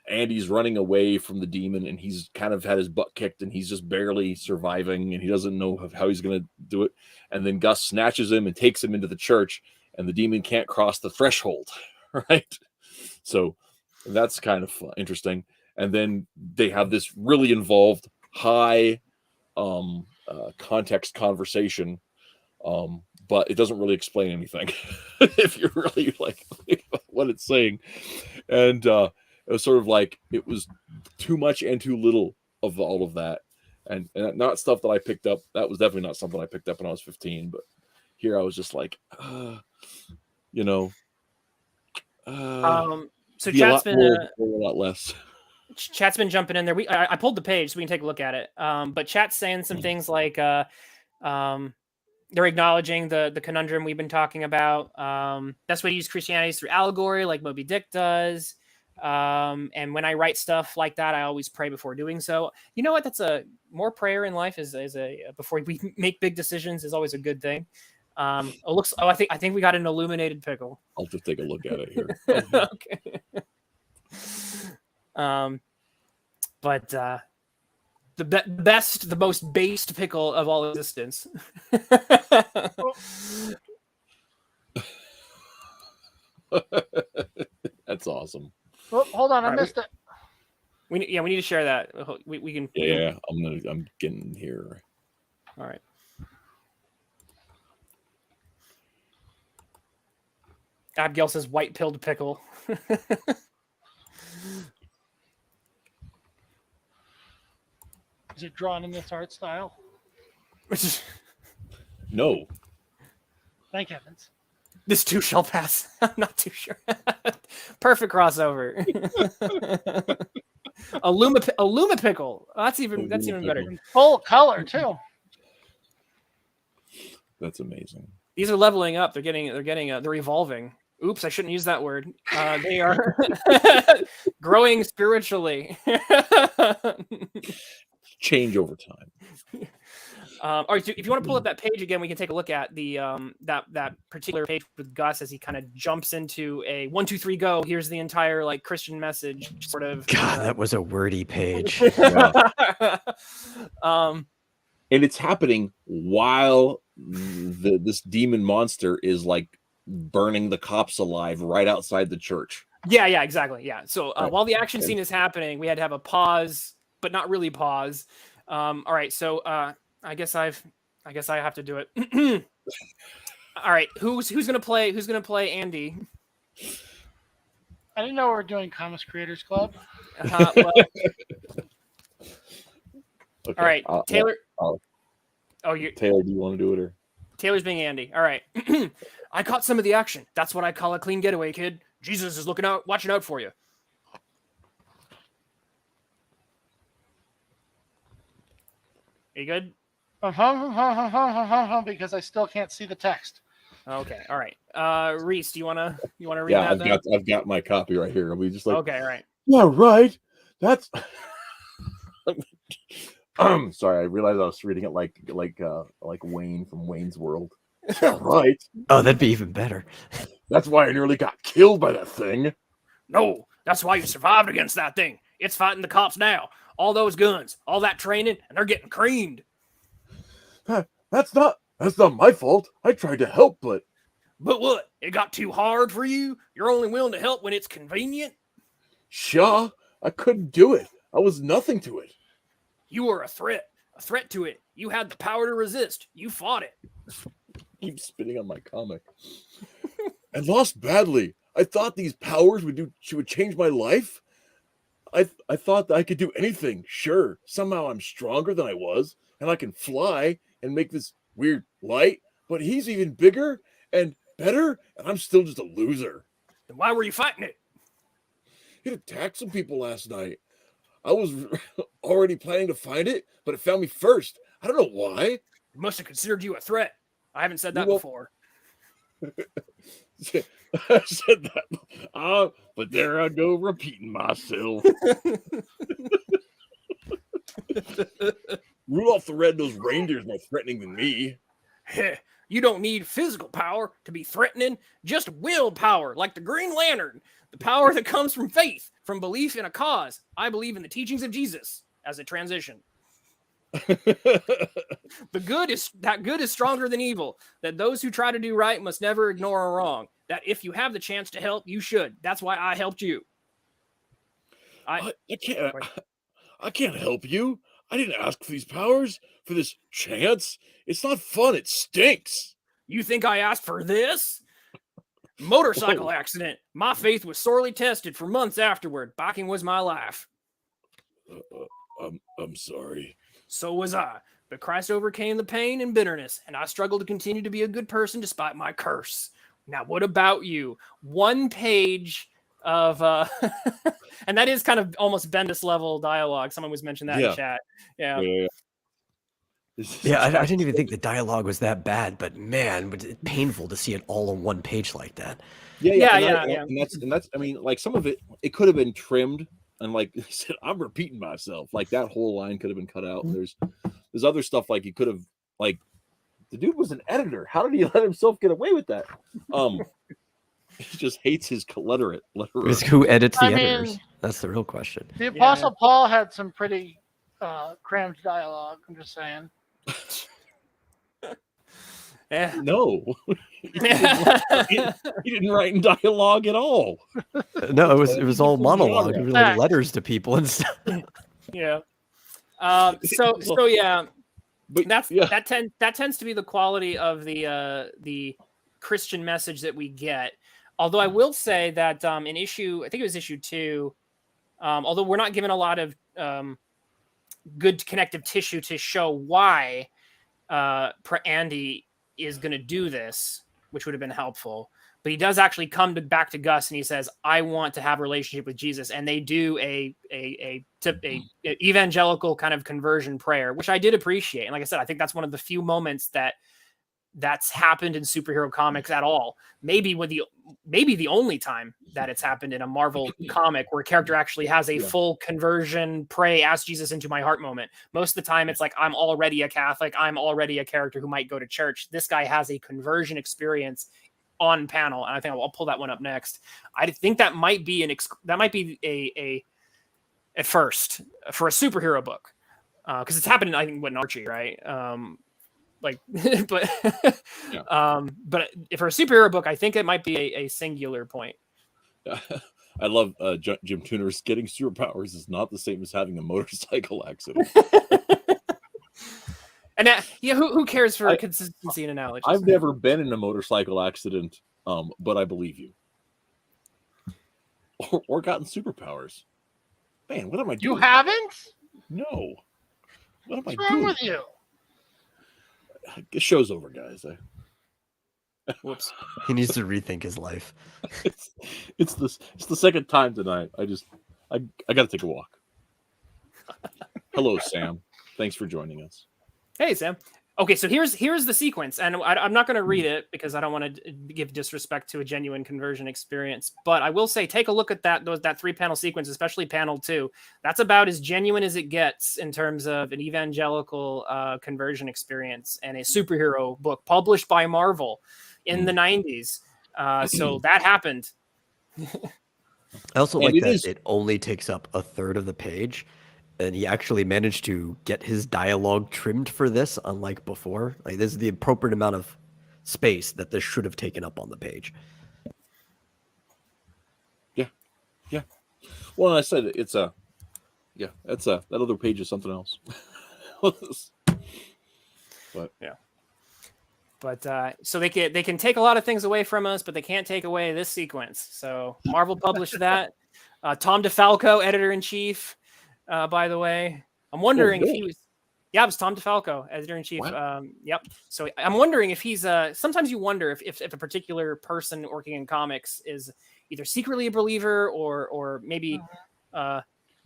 Andy's running away from the demon and he's kind of had his butt kicked and he's just barely surviving and he doesn't know how he's going to do it. And then Gus snatches him and takes him into the church and the demon can't cross the threshold, right? So that's kind of interesting. And then they have this really involved high context conversation, but it doesn't really explain anything if you're really like what it's saying. And it was sort of like it was too much and too little of all of that, and not stuff that I picked up. That was definitely not something I picked up when I was 15. But here I was just like, So chat's been a lot less. Chat's been jumping in there. I pulled the page so we can take a look at it. But chat's saying some things like they're acknowledging the conundrum we've been talking about. Best way to use Christianity is through allegory, like Moby Dick does. And when I write stuff like that, I always pray before doing so. You know what? That's a more prayer in life is before we make big decisions is always a good thing. I think we got an illuminated pickle. I'll just take a look at it here. Okay. But the most based pickle of all existence. That's awesome. Oh, hold on, I missed it. We need to share that. We can. Yeah, I'm getting here. All right. Abigail says white pilled pickle. Is it drawn in this art style? No. Thank heavens. This too shall pass. I'm not too sure. Perfect crossover. a Luma pickle. That's even better. In full color too. That's amazing. These are leveling up. They're evolving. Oops, I shouldn't use that word. They are growing spiritually. Change over time. All right, so if you want to pull up that page again, we can take a look at the that particular page with Gus as he kind of jumps into a 1, 2, 3, go. Here's the entire like Christian message, sort of. God, that was a wordy page. And it's happening while this demon monster is like burning the cops alive right outside the church. Yeah, exactly. Yeah. So while the action scene is happening, we had to have a pause, but not really pause. All right, so I guess I have to do it. All right, who's gonna play Andy? I didn't know we were doing Comics Creators Club. Well, okay. All right, Taylor. Taylor, do you want to do it or? Taylor's being Andy. All right. I caught some of the action. That's what I call a clean getaway, kid. Jesus is watching out for you. Are you good? Because I still can't see the text. Okay. All right. Reese, do you wanna read that? Yeah, I've got my copy right here. We just like okay. All right. Yeah, right. That's. Sorry, I realized I was reading it like Wayne from Wayne's World. Yeah, right. Oh, that'd be even better. That's why I nearly got killed by that thing. No, that's why you survived against that thing. It's fighting the cops now. All those guns, all that training, and they're getting creamed. That's not That's not my fault. I tried to help, but... But what? It got too hard for you? You're only willing to help when it's convenient? Shaw, I couldn't do it. I was nothing to it. You were a threat to it. You had the power to resist. You fought it. Keep spitting on my comic. I lost badly. I thought these powers would change my life. I thought that I could do anything. Sure, somehow I'm stronger than I was, and I can fly and make this weird light, but he's even bigger and better, and I'm still just a loser. Then why were you fighting it? It attacked some people last night. I was already planning to find it, but it found me first. I don't know why. It must have considered you a threat. I haven't said that before. I said that. But there I go repeating myself. Rudolph the Red-Nosed Reindeer is more threatening than me. You don't need physical power to be threatening, just willpower, like the Green Lantern. The power that comes from faith, from belief in a cause. I believe in the teachings of Jesus as a transition. Good is stronger than evil. That those who try to do right must never ignore a wrong. That if you have the chance to help, you should. That's why I helped you. I can't help you. I didn't ask for these powers, for this chance. It's not fun. It stinks. You think I asked for this? Motorcycle accident. My faith was sorely tested for months afterward. Biking was my life. I'm sorry. So was I. But Christ overcame the pain and bitterness, and I struggled to continue to be a good person despite my curse. Now, what about you? One page of, and that is kind of almost Bendis level dialogue. Someone was mentioning that in chat. Yeah. Yeah, I didn't even think the dialogue was that bad, but man, it's painful to see it all on one page like that. Yeah. And that's, I mean, like some of it could have been trimmed, and like I said, I'm repeating myself. Like that whole line could have been cut out. There's other stuff like he could have, like the dude was an editor. How did he let himself get away with that? He just hates his letterer. Who edits the editors? That's the real question. The Apostle Paul had some pretty crammed dialogue. I'm just saying. No, he didn't write in dialogue at all. No, it was all monologue. It was like letters to people and stuff. Yeah. So yeah, but that tends to be the quality of the Christian message that we get. Although I will say that in issue, I think it was issue 2, although we're not given a lot of good connective tissue to show why Andy is going to do this, which would have been helpful. But he does actually come back to Gus and he says, I want to have a relationship with Jesus. And they do a evangelical kind of conversion prayer, which I did appreciate. And like I said, I think that's one of the few moments that's happened in superhero comics at all. Maybe the only time that it's happened in a Marvel comic where a character actually has a full conversion, pray, ask Jesus into my heart moment. Most of the time it's like, I'm already a Catholic. I'm already a character who might go to church. This guy has a conversion experience on panel. And I think I'll pull that one up next. I think that might be a at first for a superhero book. Cause it's happened in, I think, Mattriarchy, right? But if for a superhero book, I think it might be a singular point. I love Jim Tuner's getting superpowers is not the same as having a motorcycle accident. And who cares for consistency and analogy? I've never been in a motorcycle accident, but I believe you. Or gotten superpowers. Man, what am I doing? You haven't? No. What am What's I wrong doing? with you? The show's over, guys. Whoops. He needs to rethink his life. It's the second time tonight. I gotta take a walk. Hello, Sam. Thanks for joining us. Hey, Sam. Okay, so here's the sequence, and I'm not going to read it because I don't want to give disrespect to a genuine conversion experience. But I will say, take a look at that 3-panel sequence, especially panel 2. That's about as genuine as it gets in terms of an evangelical conversion experience and a superhero book published by Marvel in the 90s. So that happened. I also like that it only takes up a third of the page. and he actually managed to get his dialogue trimmed for this, unlike before. Like, this is the appropriate amount of space that this should have taken up on the page. Yeah. Well, I said it's that other page is something else. But yeah. But so they can take a lot of things away from us, but they can't take away this sequence. So Marvel published that. Tom DeFalco, editor-in-chief, by the way. I'm wondering if he was... Yeah, it was Tom DeFalco, editor-in-chief. Yep. So I'm wondering if he's... sometimes you wonder if a particular person working in comics is either secretly a believer or maybe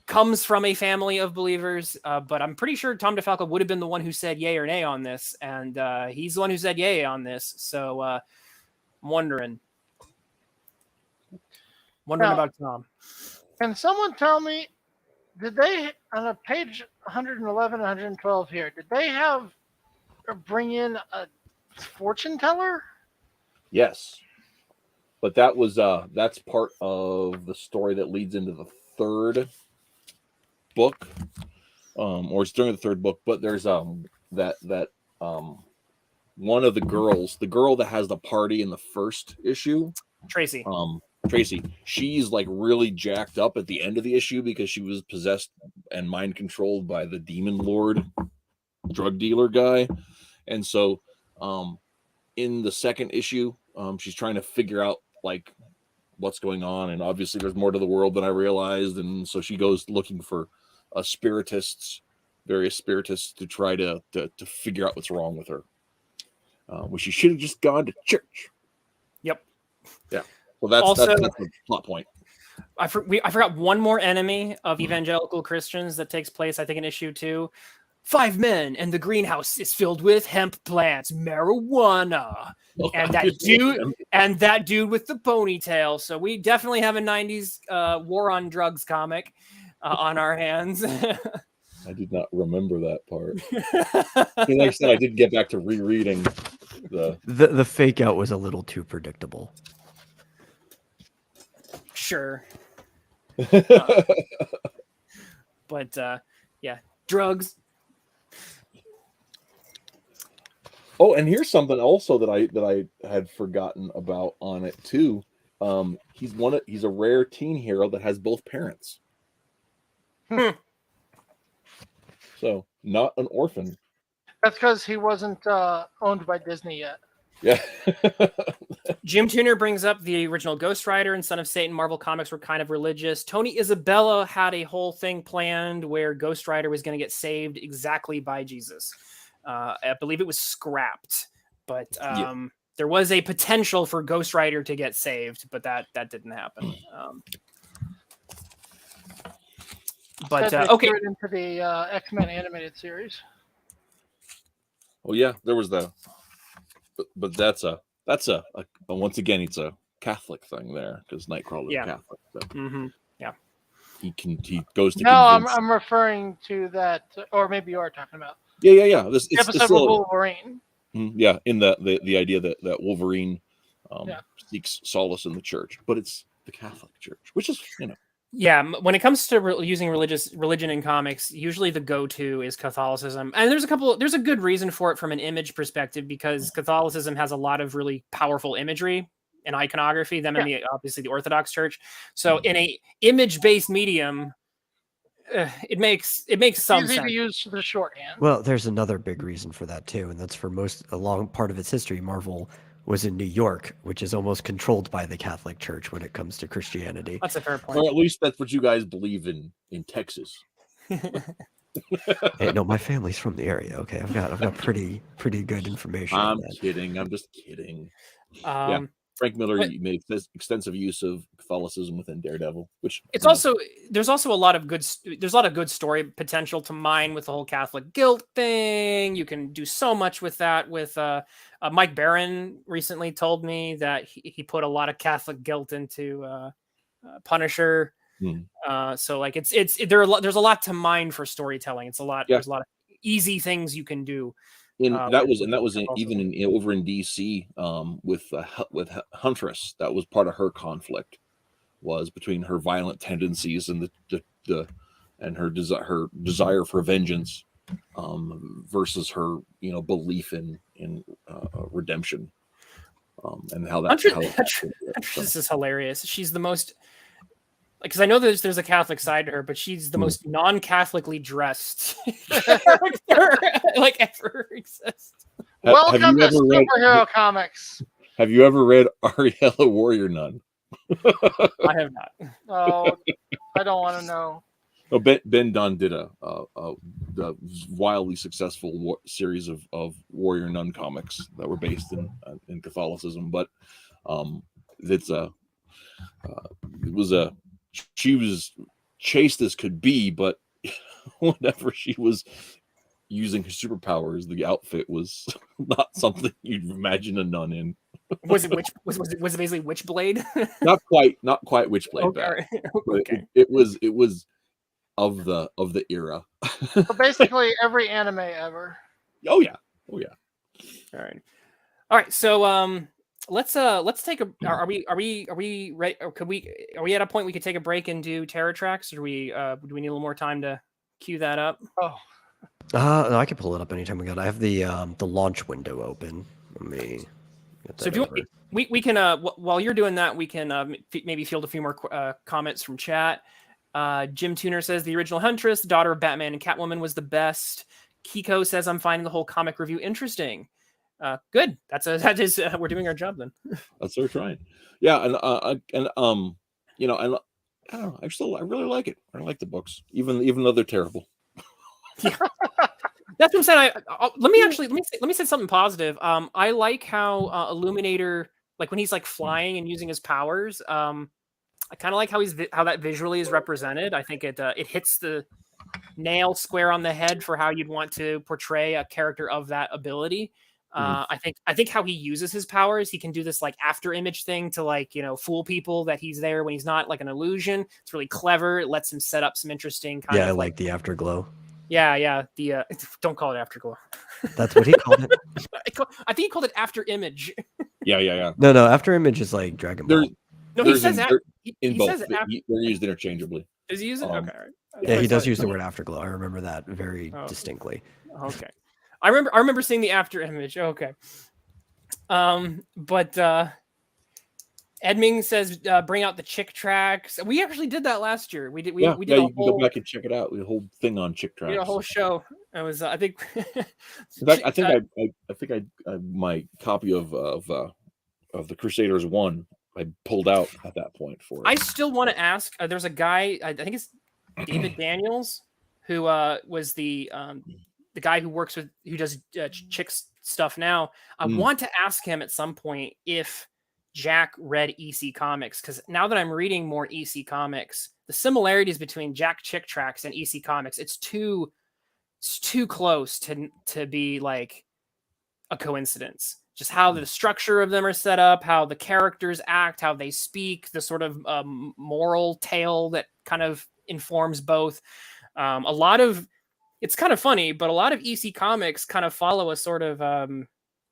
comes from a family of believers. But I'm pretty sure Tom DeFalco would have been the one who said yay or nay on this. And he's the one who said yay on this. So I'm wondering Now, about Tom. Can someone tell me, did they, on a page 111 and 112 here, did they have or bring in a fortune teller? yes. But that was that's part of the story that leads into the third book. Or it's during the third book, but there's that one of the girls, the girl that has the party in the first issue, Tracy, she's like really jacked up at the end of the issue because she was possessed and mind controlled by the demon lord drug dealer guy. And so in the second issue, she's trying to figure out like what's going on, and obviously there's more to the world than I realized, and so she goes looking for various spiritists to try to figure out what's wrong with her. Which she should have just gone to church. Yep. Yeah. Well, that's the plot point. I forgot one more enemy of evangelical Christians that takes place, I think, in issue 2. 5 men, and the greenhouse is filled with hemp plants, marijuana, and that dude with the ponytail. So we definitely have a 90s war on drugs comic on our hands. I did not remember that part. Like I said, I didn't get back to rereading the fake out was a little too predictable. Sure. But yeah, drugs. Oh, and here's something also that I had forgotten about on it too. He's a rare teen hero that has both parents. So not an orphan. That's because he wasn't owned by Disney yet. Yeah. Jim Tuner brings up the original Ghost Rider and Son of Satan. Marvel Comics were kind of religious. Tony Isabella had a whole thing planned where Ghost Rider was going to get saved exactly by Jesus. I believe it was scrapped, but there was a potential for Ghost Rider to get saved, but that didn't happen. But okay, into the X-Men animated series. Oh yeah, there was but that's a once again it's a Catholic thing there because Nightcrawler is Catholic. So. Yeah, he goes to. No, I'm referring to that, or maybe you are talking about. Yeah. This episode of Wolverine. Yeah, in the idea that Wolverine seeks solace in the church, but it's the Catholic Church, which is Yeah, when it comes to using religion in comics, usually the go-to is Catholicism, and there's a good reason for it from an image perspective because Catholicism has a lot of really powerful imagery and iconography. Them and obviously the Orthodox Church. So in a image-based medium, it makes some easy sense. to use the shorthand. Well, there's another big reason for that too, and that's for a long part of its history, Marvel was in New York, which is almost controlled by the Catholic Church when it comes to Christianity. That's a fair point. Or at least that's what you guys believe in Texas. Hey, no, my family's from the area. Okay, I've got pretty good information. I'm kidding. I'm just kidding. Frank Miller made extensive use of Catholicism within Daredevil, which it's also there's also a lot of good story potential to mine with the whole Catholic guilt thing. You can do so much with that. With Mike Barron recently told me that he put a lot of Catholic guilt into Punisher. So like there's a lot to mine for storytelling. It's a lot. There's a lot of easy things you can do. That was even over in DC with Huntress. That was part of her conflict was between her violent tendencies and the and her desire for vengeance, versus her belief in redemption, and how that. Huntress is hilarious. She's the most, because I know there's a Catholic side to her, but she's the most non-Catholically dressed character like ever exists. Welcome to superhero comics. Have you ever read Ariella Warrior Nun? I have not. Oh, I don't want to know. Oh, Ben Dunn did a wildly successful series of Warrior Nun comics that were based in Catholicism, but she was chaste as could be, but whenever she was using her superpowers, the outfit was not something you'd imagine a nun in. Was it basically Witchblade? not quite Witchblade. Okay. Okay. It was of the era. So basically every anime ever. Oh yeah. All right. So let's take a. Are we ready? Or are we at a point we could take a break and do Terror Tracks? Or do we need a little more time to cue that up? Oh. No, I can pull it up anytime we got. I have the launch window open. Let me. So if you want, we can while you're doing that, we can maybe field a few more comments from chat. Jim Tuner says the original Huntress, the daughter of Batman and Catwoman, was the best. Kiko says I'm finding the whole comic review interesting. Good. That is we're doing our job then. That's what we're trying. Yeah, and I don't know. I really like it. I like the books, even though they're terrible. Yeah. That's what I'm saying. Let me say something positive. I like how Illuminator, like when he's like flying and using his powers. I kind of like how that visually is represented. I think it hits the nail square on the head for how you'd want to portray a character of that ability. I think how he uses his powers, he can do this like after image thing to fool people that he's there when he's not, like an illusion. It's really clever. It lets him set up some interesting kind of. I like the afterglow. Yeah. The don't call it afterglow. That's what he called it. I think he called it after image. Yeah. No, after image is like Dragon Ball. No, he says that in both. They're used interchangeably. Does he use it? Okay. Right. Yeah, he does use the word afterglow. I remember that very distinctly. Okay. I remember seeing the after image. Okay. But Edming says bring out the chick tracks. We actually did that last year. We did you can go back and check it out. The whole thing on chick tracks. We did a whole show. It was I think in fact, I think I my copy of the Crusaders 1 I pulled out at that point for it. I still want to ask. There's a guy. I think it's David Daniels, who was the guy who does chick stuff now. I want to ask him at some point if Jack read EC Comics, because now that I'm reading more EC Comics, the similarities between Jack Chick Tracks and EC Comics, it's too close to be like a coincidence. Just how the structure of them are set up, how the characters act, how they speak, the sort of moral tale that kind of informs both. It's kind of funny, but a lot of EC Comics kind of follow a sort of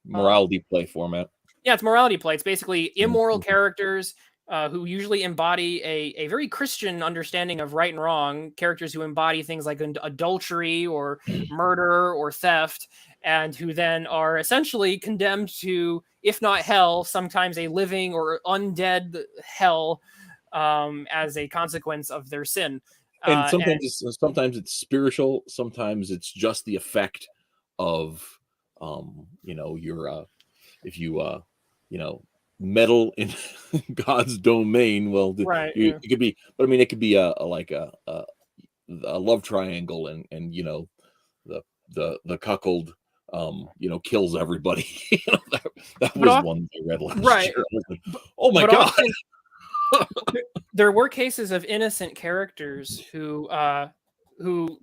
morality play format. Yeah, it's morality play. It's basically immoral characters who usually embody a very Christian understanding of right and wrong, characters who embody things like adultery or murder or theft, and who then are essentially condemned to, if not hell, sometimes a living or undead hell as a consequence of their sin. And sometimes it's spiritual, sometimes it's just the effect of if you meddle in God's domain, well, right, it could be, but I mean, it could be a love triangle, and the cuckold kills everybody. that was one I read last year. Like, oh my God. Often, there were cases of innocent characters who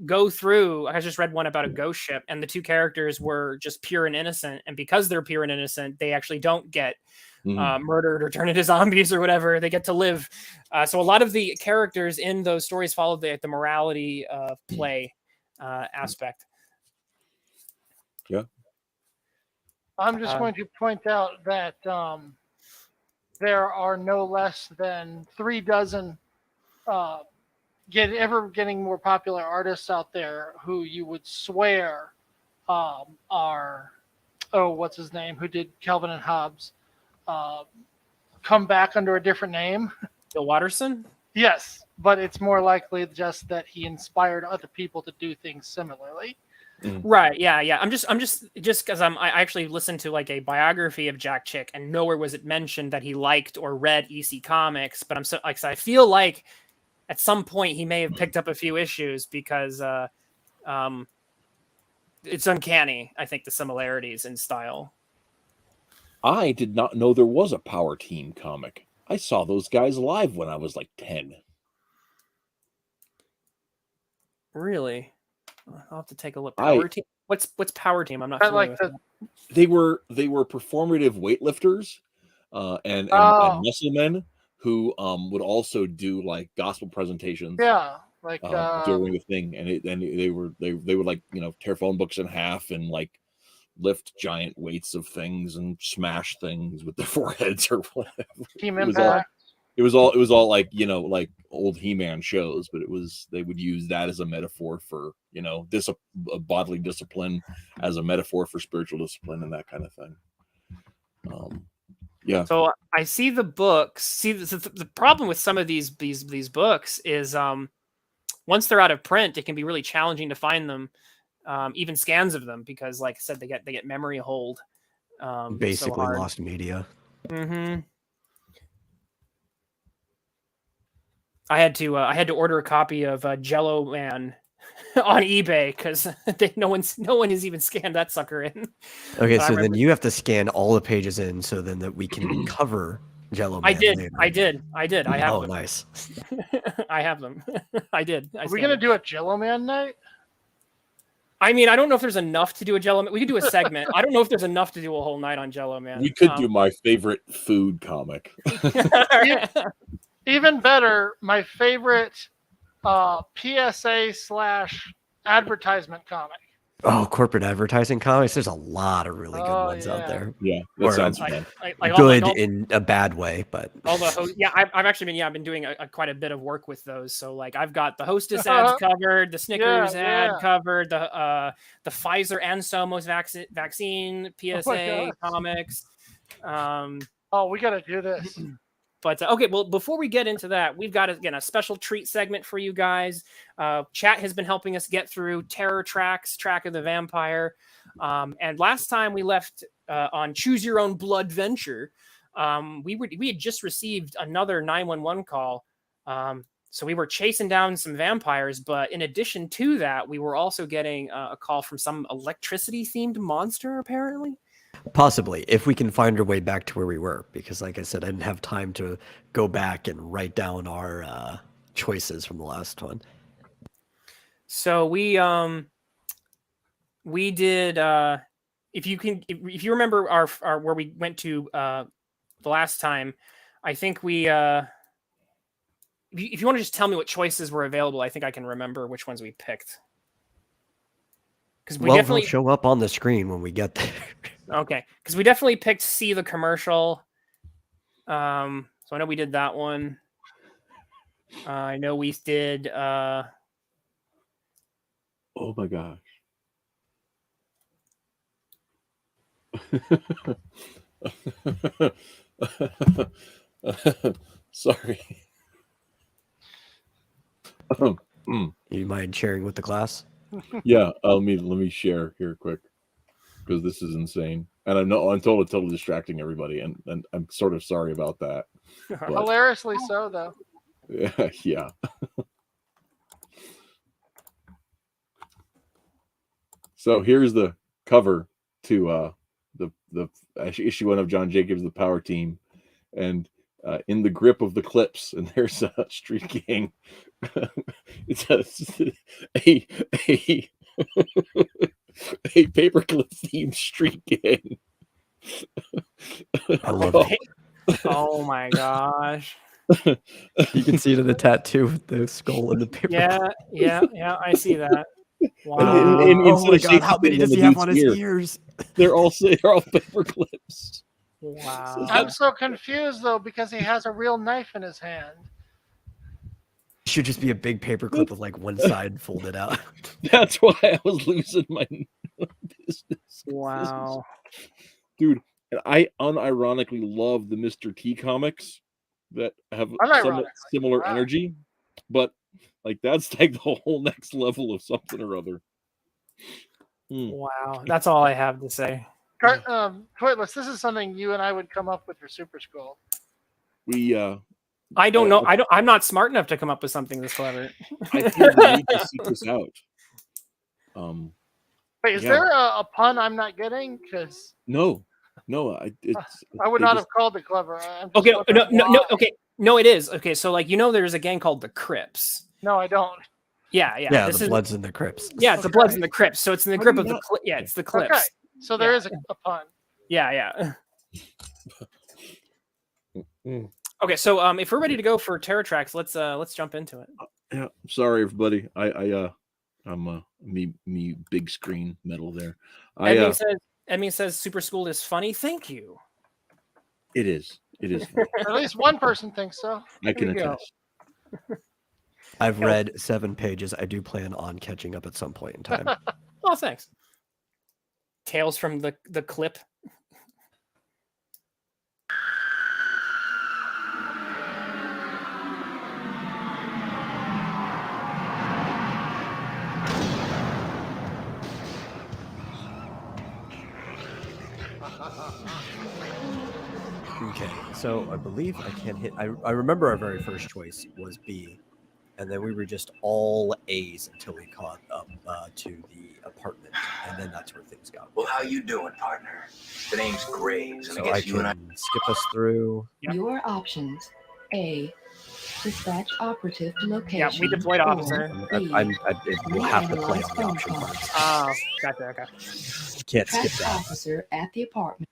go through. I just read one about a ghost ship, and the two characters were just pure and innocent, and because they're pure and innocent, they actually don't get murdered or turned into zombies or whatever. They get to live. So a lot of the characters in those stories follow the morality play aspect. Yeah. I'm just going to point out that there are no less than 3 dozen getting more popular artists out there who you would swear are, what's his name, who did Calvin and Hobbes, come back under a different name. Bill Watterson? Yes, but it's more likely just that he inspired other people to do things similarly. Right. Yeah. I'm just because I actually listened to like a biography of Jack Chick, and nowhere was it mentioned that he liked or read EC Comics. But I feel like at some point he may have picked up a few issues because it's uncanny. I think the similarities in style. I did not know there was a Power Team comic. I saw those guys live when I was like 10. Really? I'll have to take a look. Power Team. What's Power Team? I'm not familiar with that. They were performative weightlifters and muscle men who would also do like gospel presentations. Yeah, like during the thing, and they would like tear phone books in half and like lift giant weights of things and smash things with their foreheads or whatever. Team Impact. It was all like like old He-Man shows, but they would use that as a metaphor for bodily discipline, as a metaphor for spiritual discipline and that kind of thing. Yeah. So I see the books. See, the problem with some of these books is once they're out of print, it can be really challenging to find them, even scans of them, because like I said, they get memory hold. Basically lost media. Mm-hmm. I had to order a copy of Jello Man on eBay because no one has even scanned that sucker in. Okay, so then you have to scan all the pages in so then that we can cover Jello Man. I did. I have them. Nice. I have them. I did. Are we gonna do a Jello Man night? I mean, I don't know if there's enough to do a Jello Man. We could do a segment. I don't know if there's enough to do a whole night on Jello Man. We could do my favorite food comic. Even better, my favorite PSA / advertisement comic. Oh, corporate advertising comics. There's a lot of really good ones out there. Yeah, that sounds fun. Good in a bad way, but I've been doing quite a bit of work with those. So like I've got the Hostess ads covered, the Snickers ad covered, the Pfizer and Somos vaccine PSA comics. We got to do this. But okay, well, before we get into that, we've got, again, a special treat segment for you guys. Chat has been helping us get through Terror Tracks, Track of the Vampire. And last time we left on Choose Your Own Blood Venture, we had just received another 911 call. So we were chasing down some vampires. But in addition to that, we were also getting a call from some electricity-themed monster, apparently. Possibly, if we can find our way back to where we were, because like I said, I didn't have time to go back and write down our choices from the last one. So we did if you remember our where we went to the last time, I think we if you want to just tell me what choices were available, I think I can remember which ones we picked. Because they'll show up on the screen when we get there. Okay, because we definitely picked See the Commercial. So I know we did that one. I know we did. Oh my gosh. Sorry. You mind sharing with the class? Yeah, let me share here quick, because this is insane, and I'm totally distracting everybody, and I'm sort of sorry about that. Hilariously so, though. Yeah. So here's the cover to the issue 1 of John Jacobs' The Power Team, and in the grip of the clips, and there's a street gang. It's a paperclip themed street gang. I love it. Oh my gosh. You can see it in the tattoo with the skull and the paper. Yeah, I see that. Wow. Oh my God, how many does he have on his ears? They're all paper clips. Wow. I'm so confused though, because he has a real knife in his hand. Should just be a big paperclip with like one side folded out. That's why I was losing my business. Wow. Dude, and I unironically love the Mr. T comics that have somewhat similar energy, but like that's like the whole next level of something or other. Wow, that's all I have to say. Toitless, this is something you and I would come up with for Super School. I don't know. I'm not smart enough to come up with something this clever. I think we need to seek this out. Wait, is there a pun I'm not getting? Because no, I would not have called it clever. Okay, no. Okay, no, it is. Okay, so like there's a gang called the Crips. No, I don't. Yeah. Yeah, the Bloods and the Crips. Yeah, it's the Bloods and the Crips. So it's in the grip of the it's the Clips. Okay, so there is a pun. Yeah. Okay, so if we're ready to go for Terror Tracks, let's jump into it. Yeah, sorry everybody. I'm me big screen metal there. Edmund says Super School is funny. Thank you. It is. At least one person thinks so. I can attest. I've read 7 pages. I do plan on catching up at some point in time. Oh, thanks. Tales from the Clip. Okay, so I believe I can hit. I remember our very first choice was B, and then we were just all A's until we caught up to the apartment, and then that's where things got. Well, how you doing, partner? The name's Graves, and So I I guess you and I can skip us through. Your options: A, dispatch operative to location. Yeah, we deployed officer. We'll have to play on the option parts. Oh, gotcha. Okay. Can't skip Track that. officer at the apartment.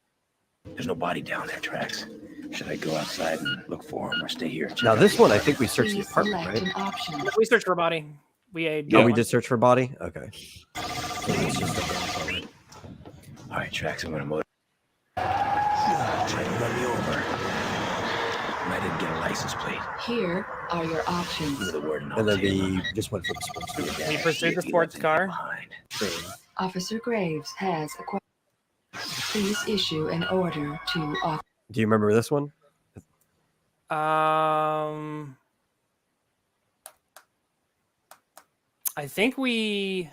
There's no body down there, Trax. Should I go outside and look for him or stay here? Now this one, I think we searched the Please apartment, select right? an option. We searched for body. We Oh, we did search for body. Okay. So it's just a forward. All right, Trax, I'm gonna motor. Try to run me over. And I didn't get a license plate. Here are your options. Give me the word and And then I'll we just went for the sports car. We pursued the sports car. Officer Graves has acquired. Please issue an order to officer. Do you remember this one? I think we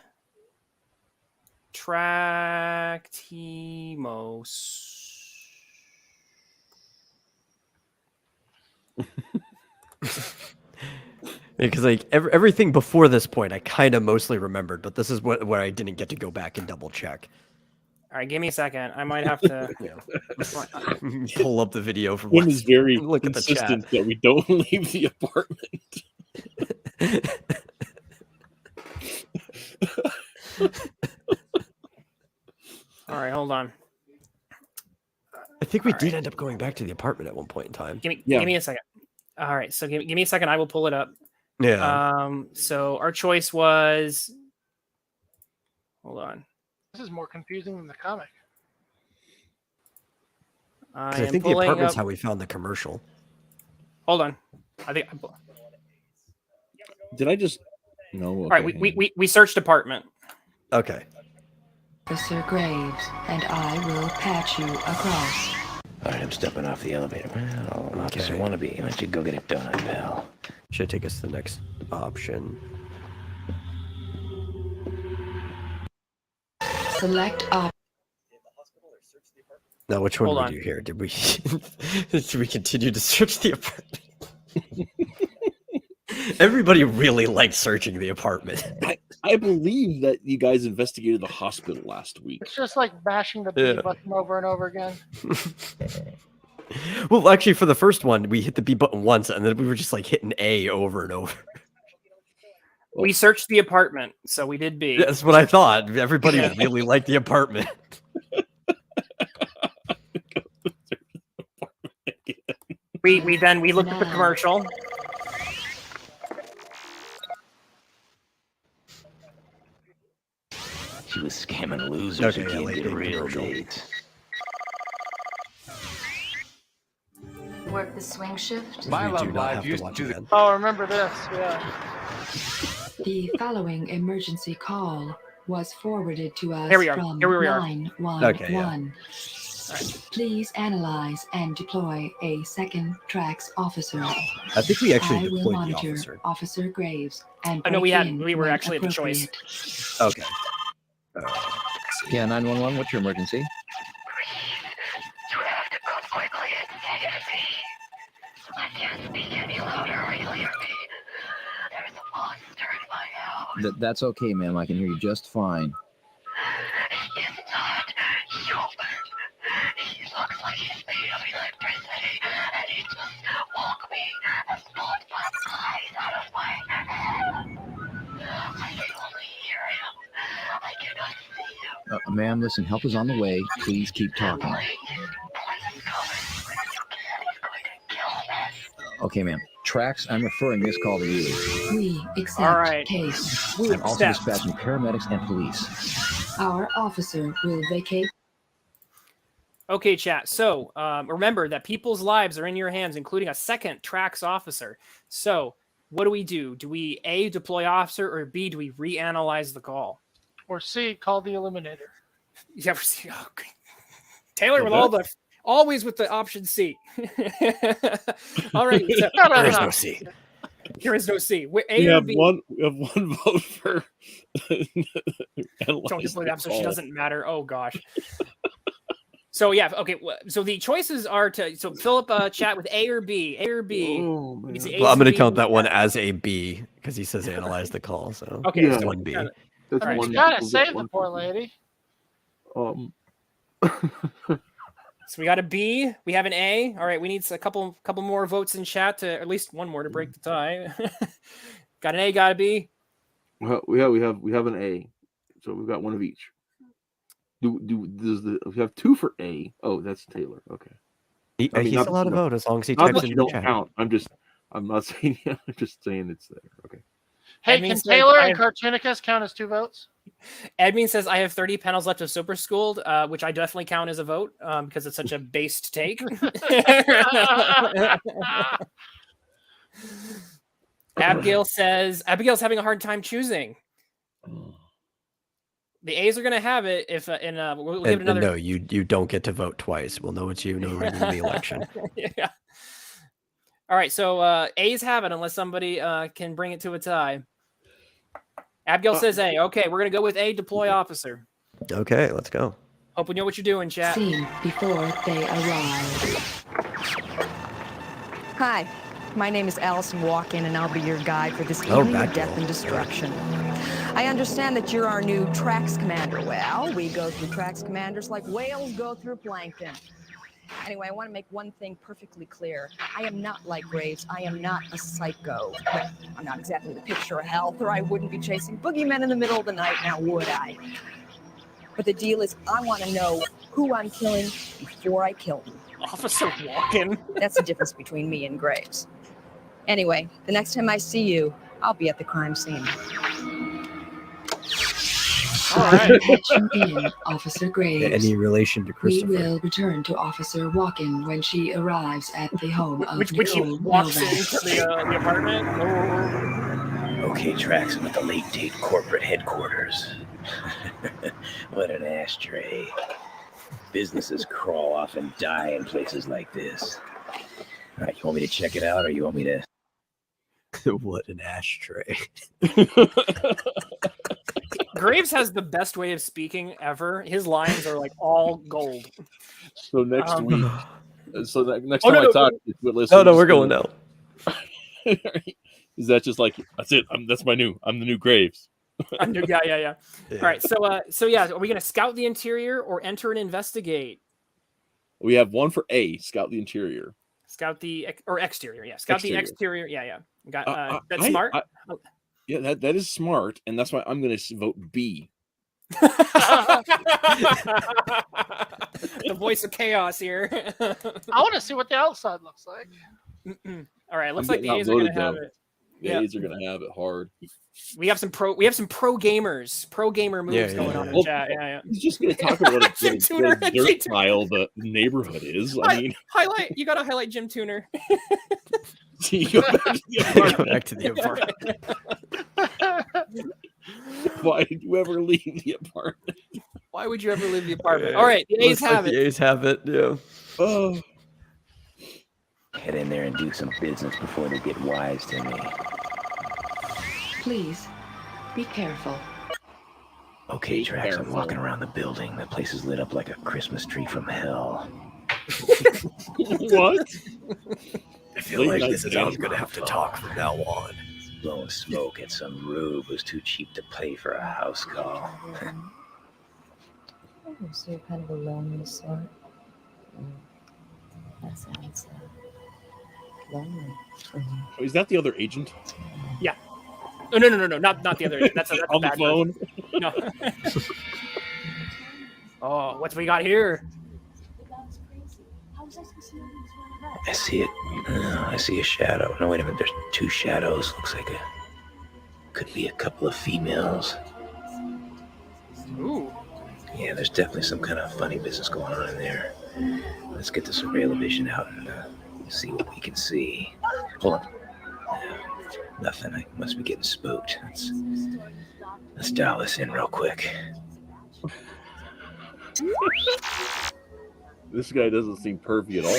tracked Hemos. Because like everything before this point, I kind of mostly remembered, but this is where I didn't get to go back and double check. All right, give me a second. I might have to Pull up the video from. One is very look at the chat. consistent that we don't leave the apartment. All right, hold on. I think we did end up going back to the apartment at one point in time. Give me a second. All right, so give me a second. I will pull it up. Yeah. So our choice was. Hold on. This is more confusing than the comic. I think the apartment's how we found the commercial. Hold on. I think. Did I just? No. Okay. All right, we searched apartment. Okay. Officer Graves, and I will patch you across. All right, I'm stepping off the elevator. Well, officer wannabe. Why don't you go get it done, pal? Should take us to the next option. Select option. Now, which one Hold did on. we do here? Did we did we continue to search the apartment? Everybody really liked searching the apartment. I believe that you guys investigated the hospital last week. It's just like bashing the B button over and over again. Well, actually, for the first one, we hit the B button once, and then we were just like hitting A over and over. We searched the apartment, so we did B. That's what I thought. Everybody really liked the apartment. We looked at the commercial. She was scamming losers who like can't get the real commercial. dates. Work the swing shift. We do not have to watch again. Oh, I remember this. Yeah. The following emergency call was forwarded to us Here we are. from Here we are. 911. Okay, yeah. Please analyze and deploy a second tracks officer. I think we actually I will deployed the monitor officer. Officer Graves and I know we break in were when actually at the choice. appropriate. Okay. Yeah, 911, what's your emergency? You have to come quickly and save me. I can't speak any louder or you'll hear me. There's a monster in my house. That's okay, ma'am. I can hear you just fine. He is not human. He looks like he's made of electricity, and he just woke me and pulled my eyes out of my head. I can only hear him. I cannot see him. Ma'am, listen, help is on the way. Please keep talking. Please come as quick as you can. He's going to kill us. Okay, ma'am. Tracks, I'm referring this call to you. We accept All right. case. I'm also Accept. dispatching paramedics and police. Our officer will vacate. Okay, chat. So remember that people's lives are in your hands, including a second tracks officer. So what do? Do we A, deploy officer, or B, do we reanalyze the call? Or C, call the Eliminator. Yeah, okay. Taylor with always with the option C. All right. So, There is no C. there is no C. We A or have B? one vote for. Don't deploy the officer. She doesn't matter. Oh gosh. So yeah, okay. So the choices are to Philip chat with A or B. A or B. Oh, man. Well, I'm going to count that one as a B because he says analyze the call. So Okay, Yeah. it's one B. That's All right. one. You gotta we'll save get the one poor for- lady. So we got a B. We have an A. All right. We need a couple more votes in chat to, or at least one more to break the tie. Got an A. Got a B. Well, we have an A, so we've got one of each. We have two for A? Oh, that's Taylor. Okay. He's not- allowed to vote as long as he Not types that in you the don't chat. count. I'm not saying. I'm just saying it's there. Okay. Hey, Admin can says Taylor I and have- Cartunicus count as 2 votes? Admin says I have 30 panels left of Super Schooled, which I definitely count as a vote because it's such a based take. Abigail's having a hard time choosing. The A's are going to have it if we'll give it And another. no, you don't get to vote twice. We'll know it's you. No rigging the election. Yeah. All right, so A's have it unless somebody can bring it to a tie. Abigail says A. Okay, we're going to go with A, deploy officer. Okay, let's go. Hope we know what you're doing, chat. Seen before they arrive. Hi, my name is Allison Walken, and I'll be your guide for this Oh, evening of Batgirl. death and destruction. I understand that you're our new tracks commander. Well, we go through tracks commanders like whales go through plankton. Anyway, I want to make one thing perfectly clear. I am not like Graves. I am not a psycho. Well, I'm not exactly the picture of health, or I wouldn't be chasing boogeymen in the middle of the night, now would I? But the deal is, I want to know who I'm killing before I kill them. Officer Walken. That's the difference between me and Graves. Anyway, the next time I see you, I'll be at the crime scene. All right. Patching in Officer Graves. Any relation to We Christopher? will return to Officer Walken when she arrives at the home of Which he Nicole walks Novak. into the apartment. Oh. Okay, Tracks, I'm at the late date corporate headquarters. What an ashtray. Businesses crawl off and die in places like this. All right, you want me to check it out, or you want me to? What an ashtray. Graves has the best way of speaking ever. His lines are like all gold. So next Um, week. So that next Oh, time no, I talk, No, we're going now. Is that just like that's it? I'm the new Graves. Yeah. All right. So yeah, are we gonna scout the interior or enter and investigate? We have one for A, scout the interior. Scout the exterior. Yeah, scout the exterior. Yeah. Got that's I- smart. Yeah, that is smart, and that's why I'm going to vote B. The voice of chaos here. I want to see what the outside looks like. All right, looks I'm like the getting A's are going to outvoted, have though. it. The A's are gonna have it hard. We have some pro gamers, pro gamer moves going on in the chat. Yeah. He's just gonna talk about what a dirt pile the neighborhood is. I mean, you gotta highlight Jim Tuner. Go back to the apartment. Why did you ever leave the apartment? Why would you ever leave the apartment? All right, the A's have it. The A's have it, yeah. Oh. Get in there and do some business before they get wise to me. Please, be careful. Okay, Drax, I'm walking around the building. The place is lit up like a Christmas tree from hell. What? I feel like this is how I'm going to have to talk from now on. Blowing smoke at some rube was too cheap to pay for a house call. Oh, so you're kind of a lonely sort. That sounds lonely. Oh, is that the other agent? Yeah. Oh, no, not the other agent. That's on the phone. No. Oh, what's we got here? I see it. I see a shadow. No, wait a minute. There's two shadows. Looks like could be a couple of females. Ooh. Yeah, there's definitely some kind of funny business going on in there. Let's get the surveillance vision out and see what we can see. Hold on. Nothing. I must be getting spooked. Let's dial this in real quick. This guy doesn't seem pervy at all. Or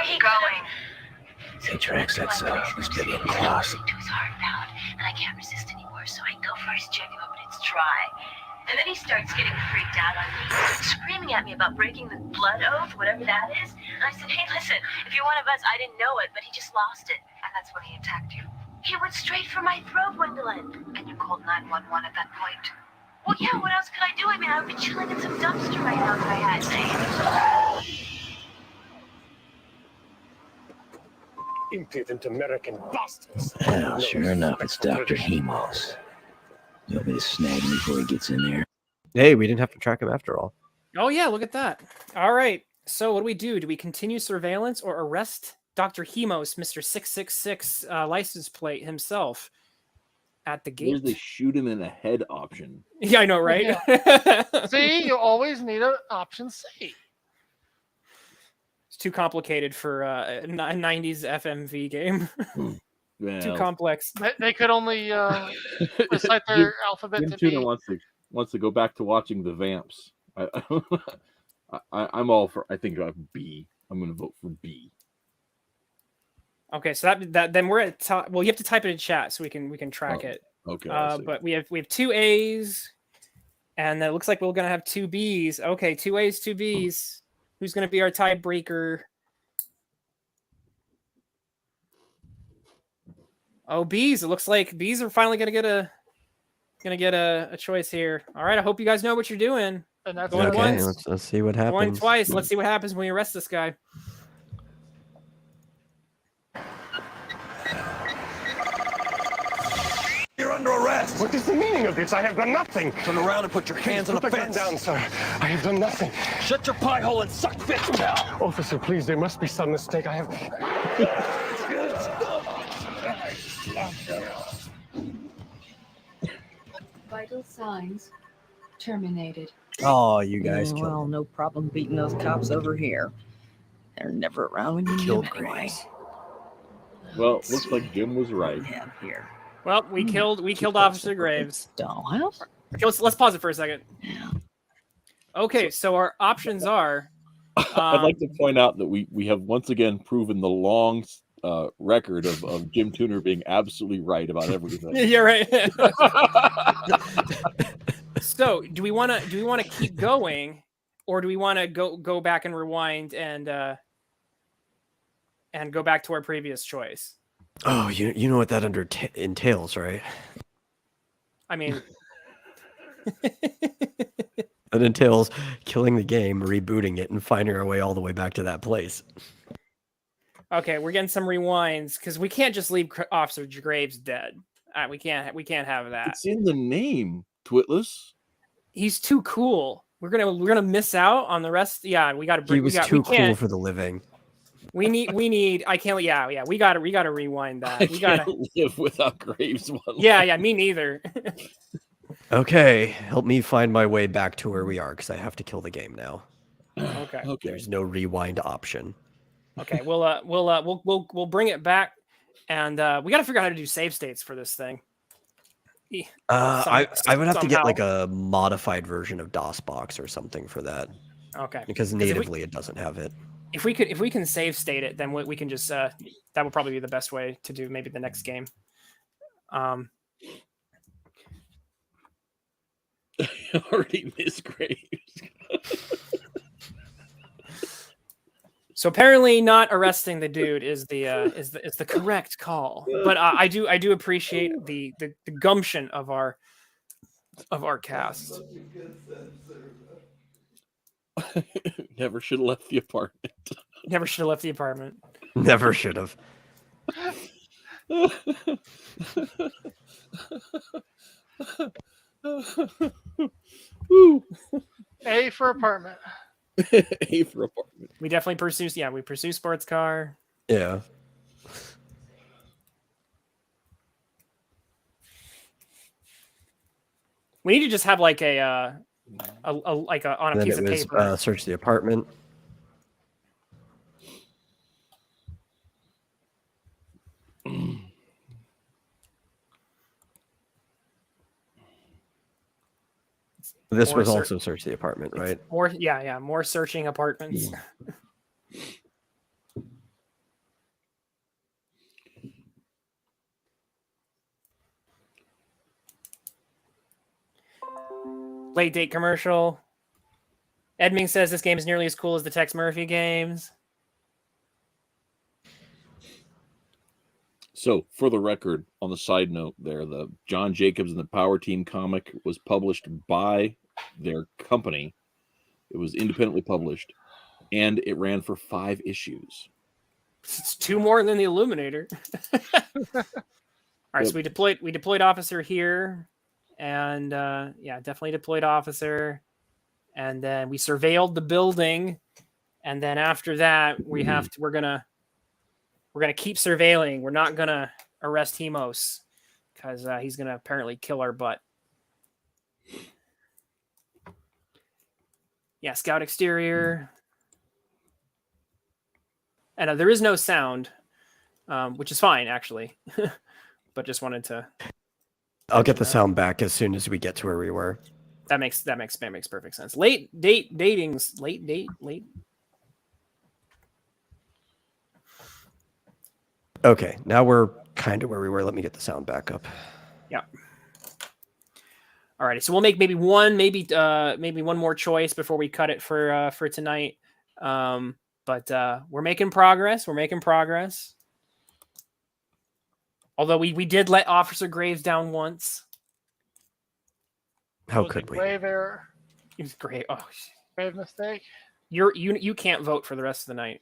he going. Hey, Drax, that's Vivian Kloss. To his heart pound, and I can't resist anymore, so I go for his jacket, but it's dry. And then he starts getting freaked out on me, screaming at me about breaking the blood oath, whatever that is. And I said, hey, listen, if you're one of us, I didn't know it, but he just lost it. And that's when he attacked you. He went straight for my throat, Gwendolyn. And you called 911 at that point. Well, yeah, what else could I do? I mean, I would be chilling in some dumpster right now if I had to. Impudent American bastards. Well, sure enough, it's Dr. Hemos. You want me to snag him before he gets in there? Hey, we didn't have to track him after all. Oh, yeah, look at that. All right. So what do we do? Do we continue surveillance or arrest Dr. Hemos, Mr. 666 license plate himself at the gate? Where's the shoot him in the head option? Yeah, I know, right? Yeah. See, you always need an option C. It's too complicated for a 90s FMV game. Well, Too complex. They could only recite their alphabet Jim to Tuna B. wants to go back to watching the Vamps. I'm all for. I think B. I'm going to vote for B. Okay, so that then we're at top. Well, you have to type it in chat so we can track it. Okay. But we have 2 A's, and it looks like we're going to have 2 B's. Okay, 2 A's, 2 B's. Who's going to be our tiebreaker? Oh, B's. It looks like B's are finally going to get a choice here. All right, I hope you guys know what you're doing. And that's Going Okay, once. let's see what happens. Going twice. Let's see what happens when we arrest this guy. You're under arrest. What is the meaning of this? I have done nothing. Turn around and put your hands on the fence. Down, sir. I have done nothing. Shut your pie hole and suck fist, pal. Officer, please, there must be some mistake. I have... Vital signs terminated. Oh, you guys Well, killed no problem beating those cops over here. They're never around when you need Killed them anyway. Graves. Well, looks like Jim was right. Yeah, here. Well, we killed Officer Graves. Dollhouse? Okay, let's pause it for a second. Okay, so our options are. I'd like to point out that we have once again proven the long record of Jim Tuner being absolutely right about everything. You're right. So, do we want to keep going, or do we want to go back and rewind and go back to our previous choice? Oh, you know what that entails, right? I mean, it entails killing the game, rebooting it, and finding our way all the way back to that place. okay, we're getting some rewinds because we can't just leave Officer Graves dead. We can't have that. It's in the name, Twitless. He's too cool. We're gonna miss out on the rest. Yeah, we got to. He was too cool for the living. We need. I can't. Yeah. We gotta rewind that. We gotta live without Graves. Yeah. Me neither. Okay, help me find my way back to where we are because I have to kill the game now. Okay. There's no rewind option. Okay. We'll bring it back, and we got to figure out how to do save states for this thing. I would have to get like a modified version of DOSBox or something for that. Okay. Because natively it doesn't have it. If we can save state it, then we can just that would probably be the best way to do maybe the next game. Already miss Graves. So apparently, not arresting the dude is the correct call. But I do appreciate the gumption of our cast. Never should have left the apartment. Never should have left the apartment. Never should have. A for apartment. A for apartment. We definitely pursue sports car. Yeah. We need to just have like a on a piece of paper. Search the apartment. This was also search the apartment, right? More searching apartments. Late date commercial. Edming says this game is nearly as cool as the Tex Murphy games. So, for the record, on the side note there, the John Jacobs and the Power Team comic was published by their company. It was independently published, and it ran for 5 issues. It's 2 more than the Illuminator. All right, so we deployed officer here, and definitely deployed officer, and then we surveilled the building, and then after that we're gonna keep surveilling. We're not gonna arrest Hemos because he's gonna apparently kill our butt. Yeah, scout exterior. And there is no sound, which is fine actually, but just wanted to. I'll get the sound back as soon as we get to where we were. That makes perfect sense. Late date. Okay, now we're kind of where we were. Let me get the sound back up. Yeah. All right, so we'll make maybe one more choice before we cut it for tonight. But we're making progress. Although we did let Officer Graves down once. How could we? Grave error. It was great. Oh, grave mistake. You can't vote for the rest of the night.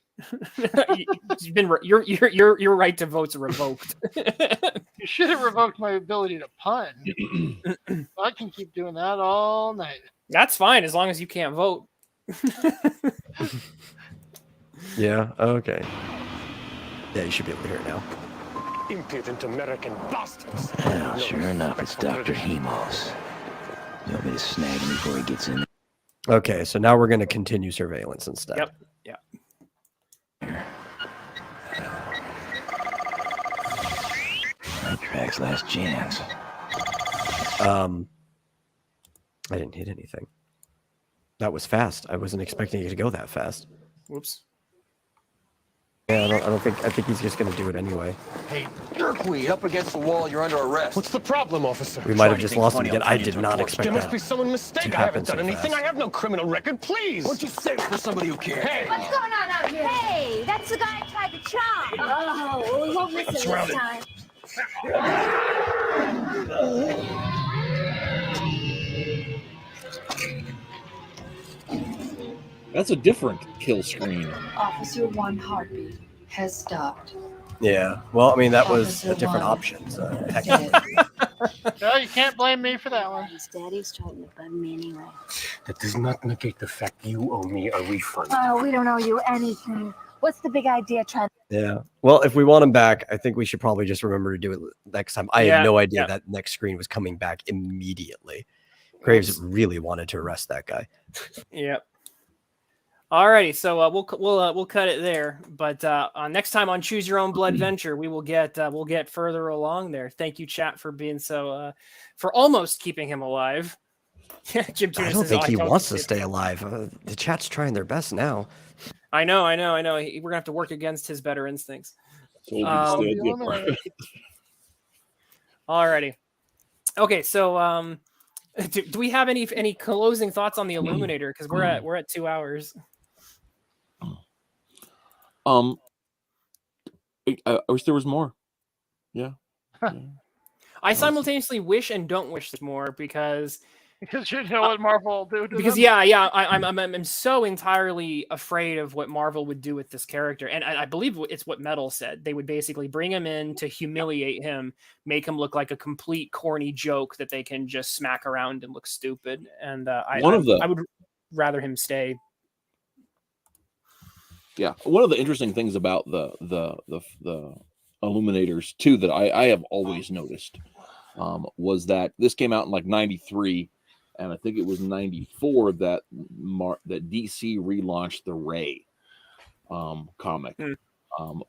Your right to vote's revoked. You should have revoked my ability to pun. I can keep doing that all night. That's fine as long as you can't vote. Yeah. Okay. Yeah, you should be able to hear it now. Impudent American bastards. Well, sure enough, it's Dr. Hemos. You want me to snag him before he gets in? Okay, so now we're going to continue surveillance instead. Yep. Yeah. Track's last chance. I didn't hit anything. That was fast. I wasn't expecting it to go that fast. Whoops. Yeah, I think he's just going to do it anyway. Hey, Jerkweed, up against the wall, you're under arrest. What's the problem, officer? We might have just lost him again. I did not expect that. There must be someone mistaken. I haven't done anything. I have no criminal record. Please. What'd you say for somebody who cares? Hey. What's going on out here? Hey, that's the guy I tried to chop. Oh, well, we won't miss him this time. That's a different kill screen. Officer 1 heartbeat has stopped. Yeah. Well, I mean, that was a different option. So No, you can't blame me for that one. His daddy's trying to bug me anyway. That does not negate the fact you owe me a refund. Oh, we don't owe you anything. What's the big idea trying? Yeah. Well, if we want him back, I think we should probably just remember to do it next time. I had no idea that next screen was coming back immediately. Graves really wanted to arrest that guy. Yep. Alrighty, so we'll cut it there. But next time on Choose Your Own Blood Venture, we'll get further along there. Thank you, chat, for being so for almost keeping him alive. Jim I don't think he wants to stay alive. The chat's trying their best now. I know. We're gonna have to work against his better instincts. Alrighty. Okay, so do we have any closing thoughts on the Illuminator? Because we're at 2 hours. I wish there was more. Yeah. I simultaneously wish and don't wish there's more because you know what Marvel will do to because them. I'm so entirely afraid of what Marvel would do with this character, and I believe it's what Metal said. They would basically bring him in to humiliate him, make him look like a complete corny joke that they can just smack around and look stupid. And I would rather him stay. Yeah, one of the interesting things about the Illuminators too that I have always noticed was that this came out in like '93, and I think it was '94 that DC relaunched the Ray comic,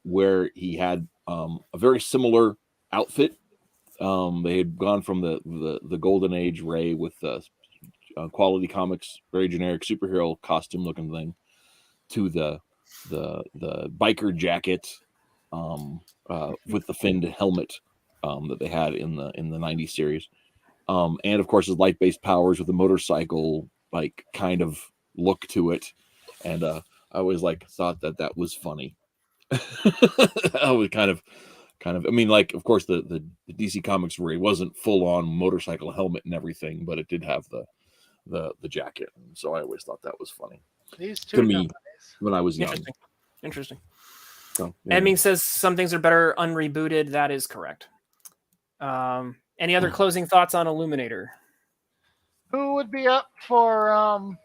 where he had a very similar outfit. They had gone from the Golden Age Ray with the Quality Comics, very generic superhero costume looking thing, to the biker jacket with the finned helmet that they had in the '90s series, and of course his light-based powers with the motorcycle like kind of look to it, and I always thought that was funny. I was kind of I mean, like, of course the DC Comics Ray wasn't full on motorcycle helmet and everything, but it did have the jacket, and so I always thought that was funny. These two to me when I was young. Interesting. So, yeah. Emming says some things are better unrebooted. That is correct. Any other closing thoughts on Illuminator? Who would be up for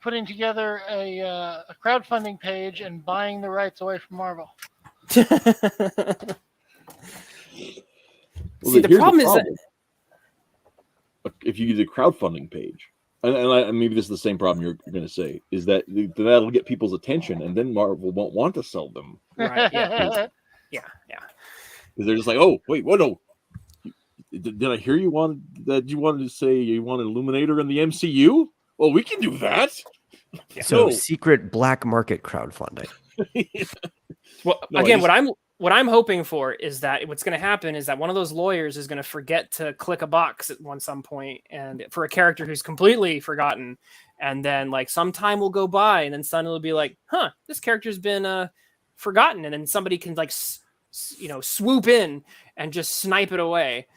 putting together a crowdfunding page and buying the rights away from Marvel? See, the problem is that if you use a crowdfunding page, and maybe this is the same problem you're going to say, is that that'll get people's attention, and then Marvel won't want to sell them. Right? Yeah. Yeah. Because they're just like, oh, wait, what? No, did I hear you wanted to say you want an Illuminator in the MCU? Well, we can do that. So secret black market crowdfunding. Well, no, again, what I'm hoping for is that what's going to happen is that one of those lawyers is going to forget to click a box at some point, and for a character who's completely forgotten, and then like some time will go by, and then suddenly it'll be like, huh, this character's been forgotten, and then somebody can like swoop in and just snipe it away.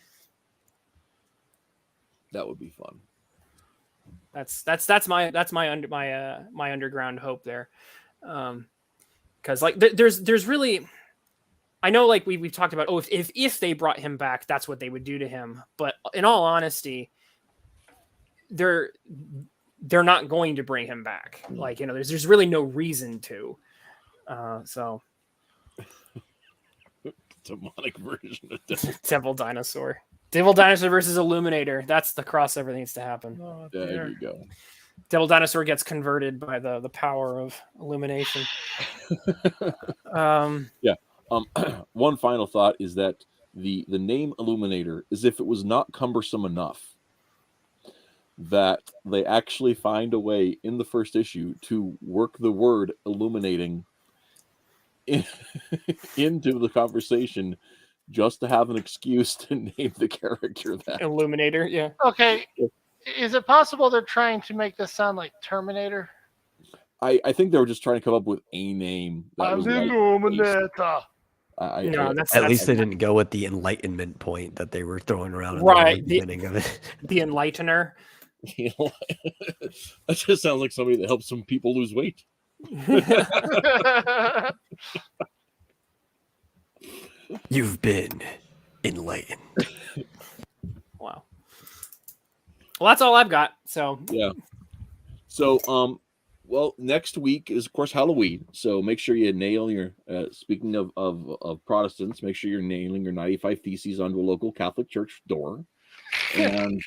That would be fun. That's my underground hope there, because like there's really. I know, like we've talked about, if they brought him back, that's what they would do to him. But in all honesty, they're not going to bring him back. Like, there's really no reason to. So, demonic version of Devil Dinosaur versus Illuminator. That's the crossover that needs to happen. Oh, there you go. Devil Dinosaur gets converted by the power of illumination. Yeah. One final thought is that the name Illuminator, as if it was not cumbersome enough, that they actually find a way in the first issue to work the word illuminating into the conversation, just to have an excuse to name the character that. Illuminator. Yeah. Okay. Is it possible they're trying to make this sound like Terminator? I think they were just trying to come up with a name. That was Illuminator. At least they didn't go with the enlightenment point that they were throwing around in the beginning of it. The enlightener. That just sounds like somebody that helps some people lose weight. You've been enlightened. Wow. Well, that's all I've got. So yeah. So well, next week is of course Halloween, so make sure you nail your. Speaking of Protestants, make sure you're nailing your 95 Theses onto a local Catholic church door, and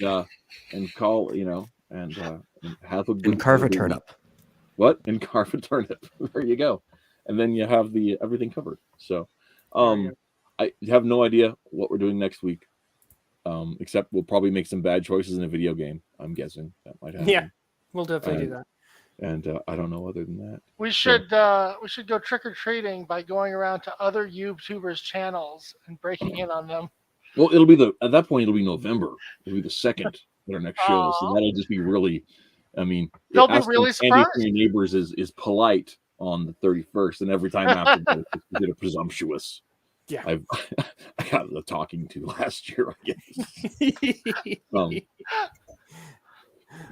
call and have a good And carve a week. turnip. What? And carve a turnip. There you go, and then you have the everything covered. So, I have no idea what we're doing next week, except we'll probably make some bad choices in a video game. I'm guessing that might happen. Yeah, we'll definitely do that. And I don't know other than that. We should go trick or treating by going around to other YouTubers' channels and breaking in on them. Well, it'll be at that point it'll be November. It'll be the second at our next show, so that'll just be really. I mean, they'll be really surprised. Your neighbors is polite on the 31st, and every time after that, it's a bit presumptuous. Yeah, I got the talking to last year, I guess.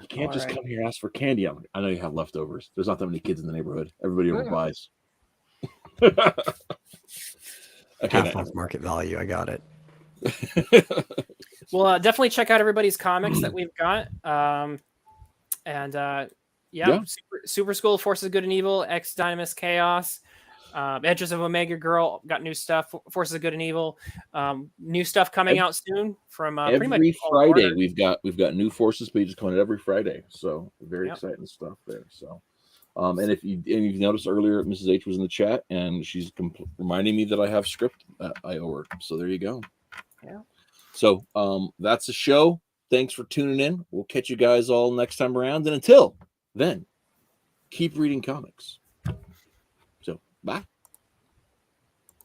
You can't just come here and ask for candy. I know you have leftovers. There's not that many kids in the neighborhood. Everybody overbuys. Half off market value. I got it. Well, definitely check out everybody's comics that we've got. Super School, Forces of Good and Evil, X Dynamis Chaos, Adventures of Omega Girl got new stuff. Forces of Good and Evil, new stuff coming out soon from pretty much every Friday. We've got new Forces pages coming out every Friday, so very exciting stuff there. So, and if you've noticed earlier, Mrs. H was in the chat and she's reminding me that I have script that I owe her. So there you go. Yeah. So that's the show. Thanks for tuning in. We'll catch you guys all next time around, and until then, keep reading comics. So, bye.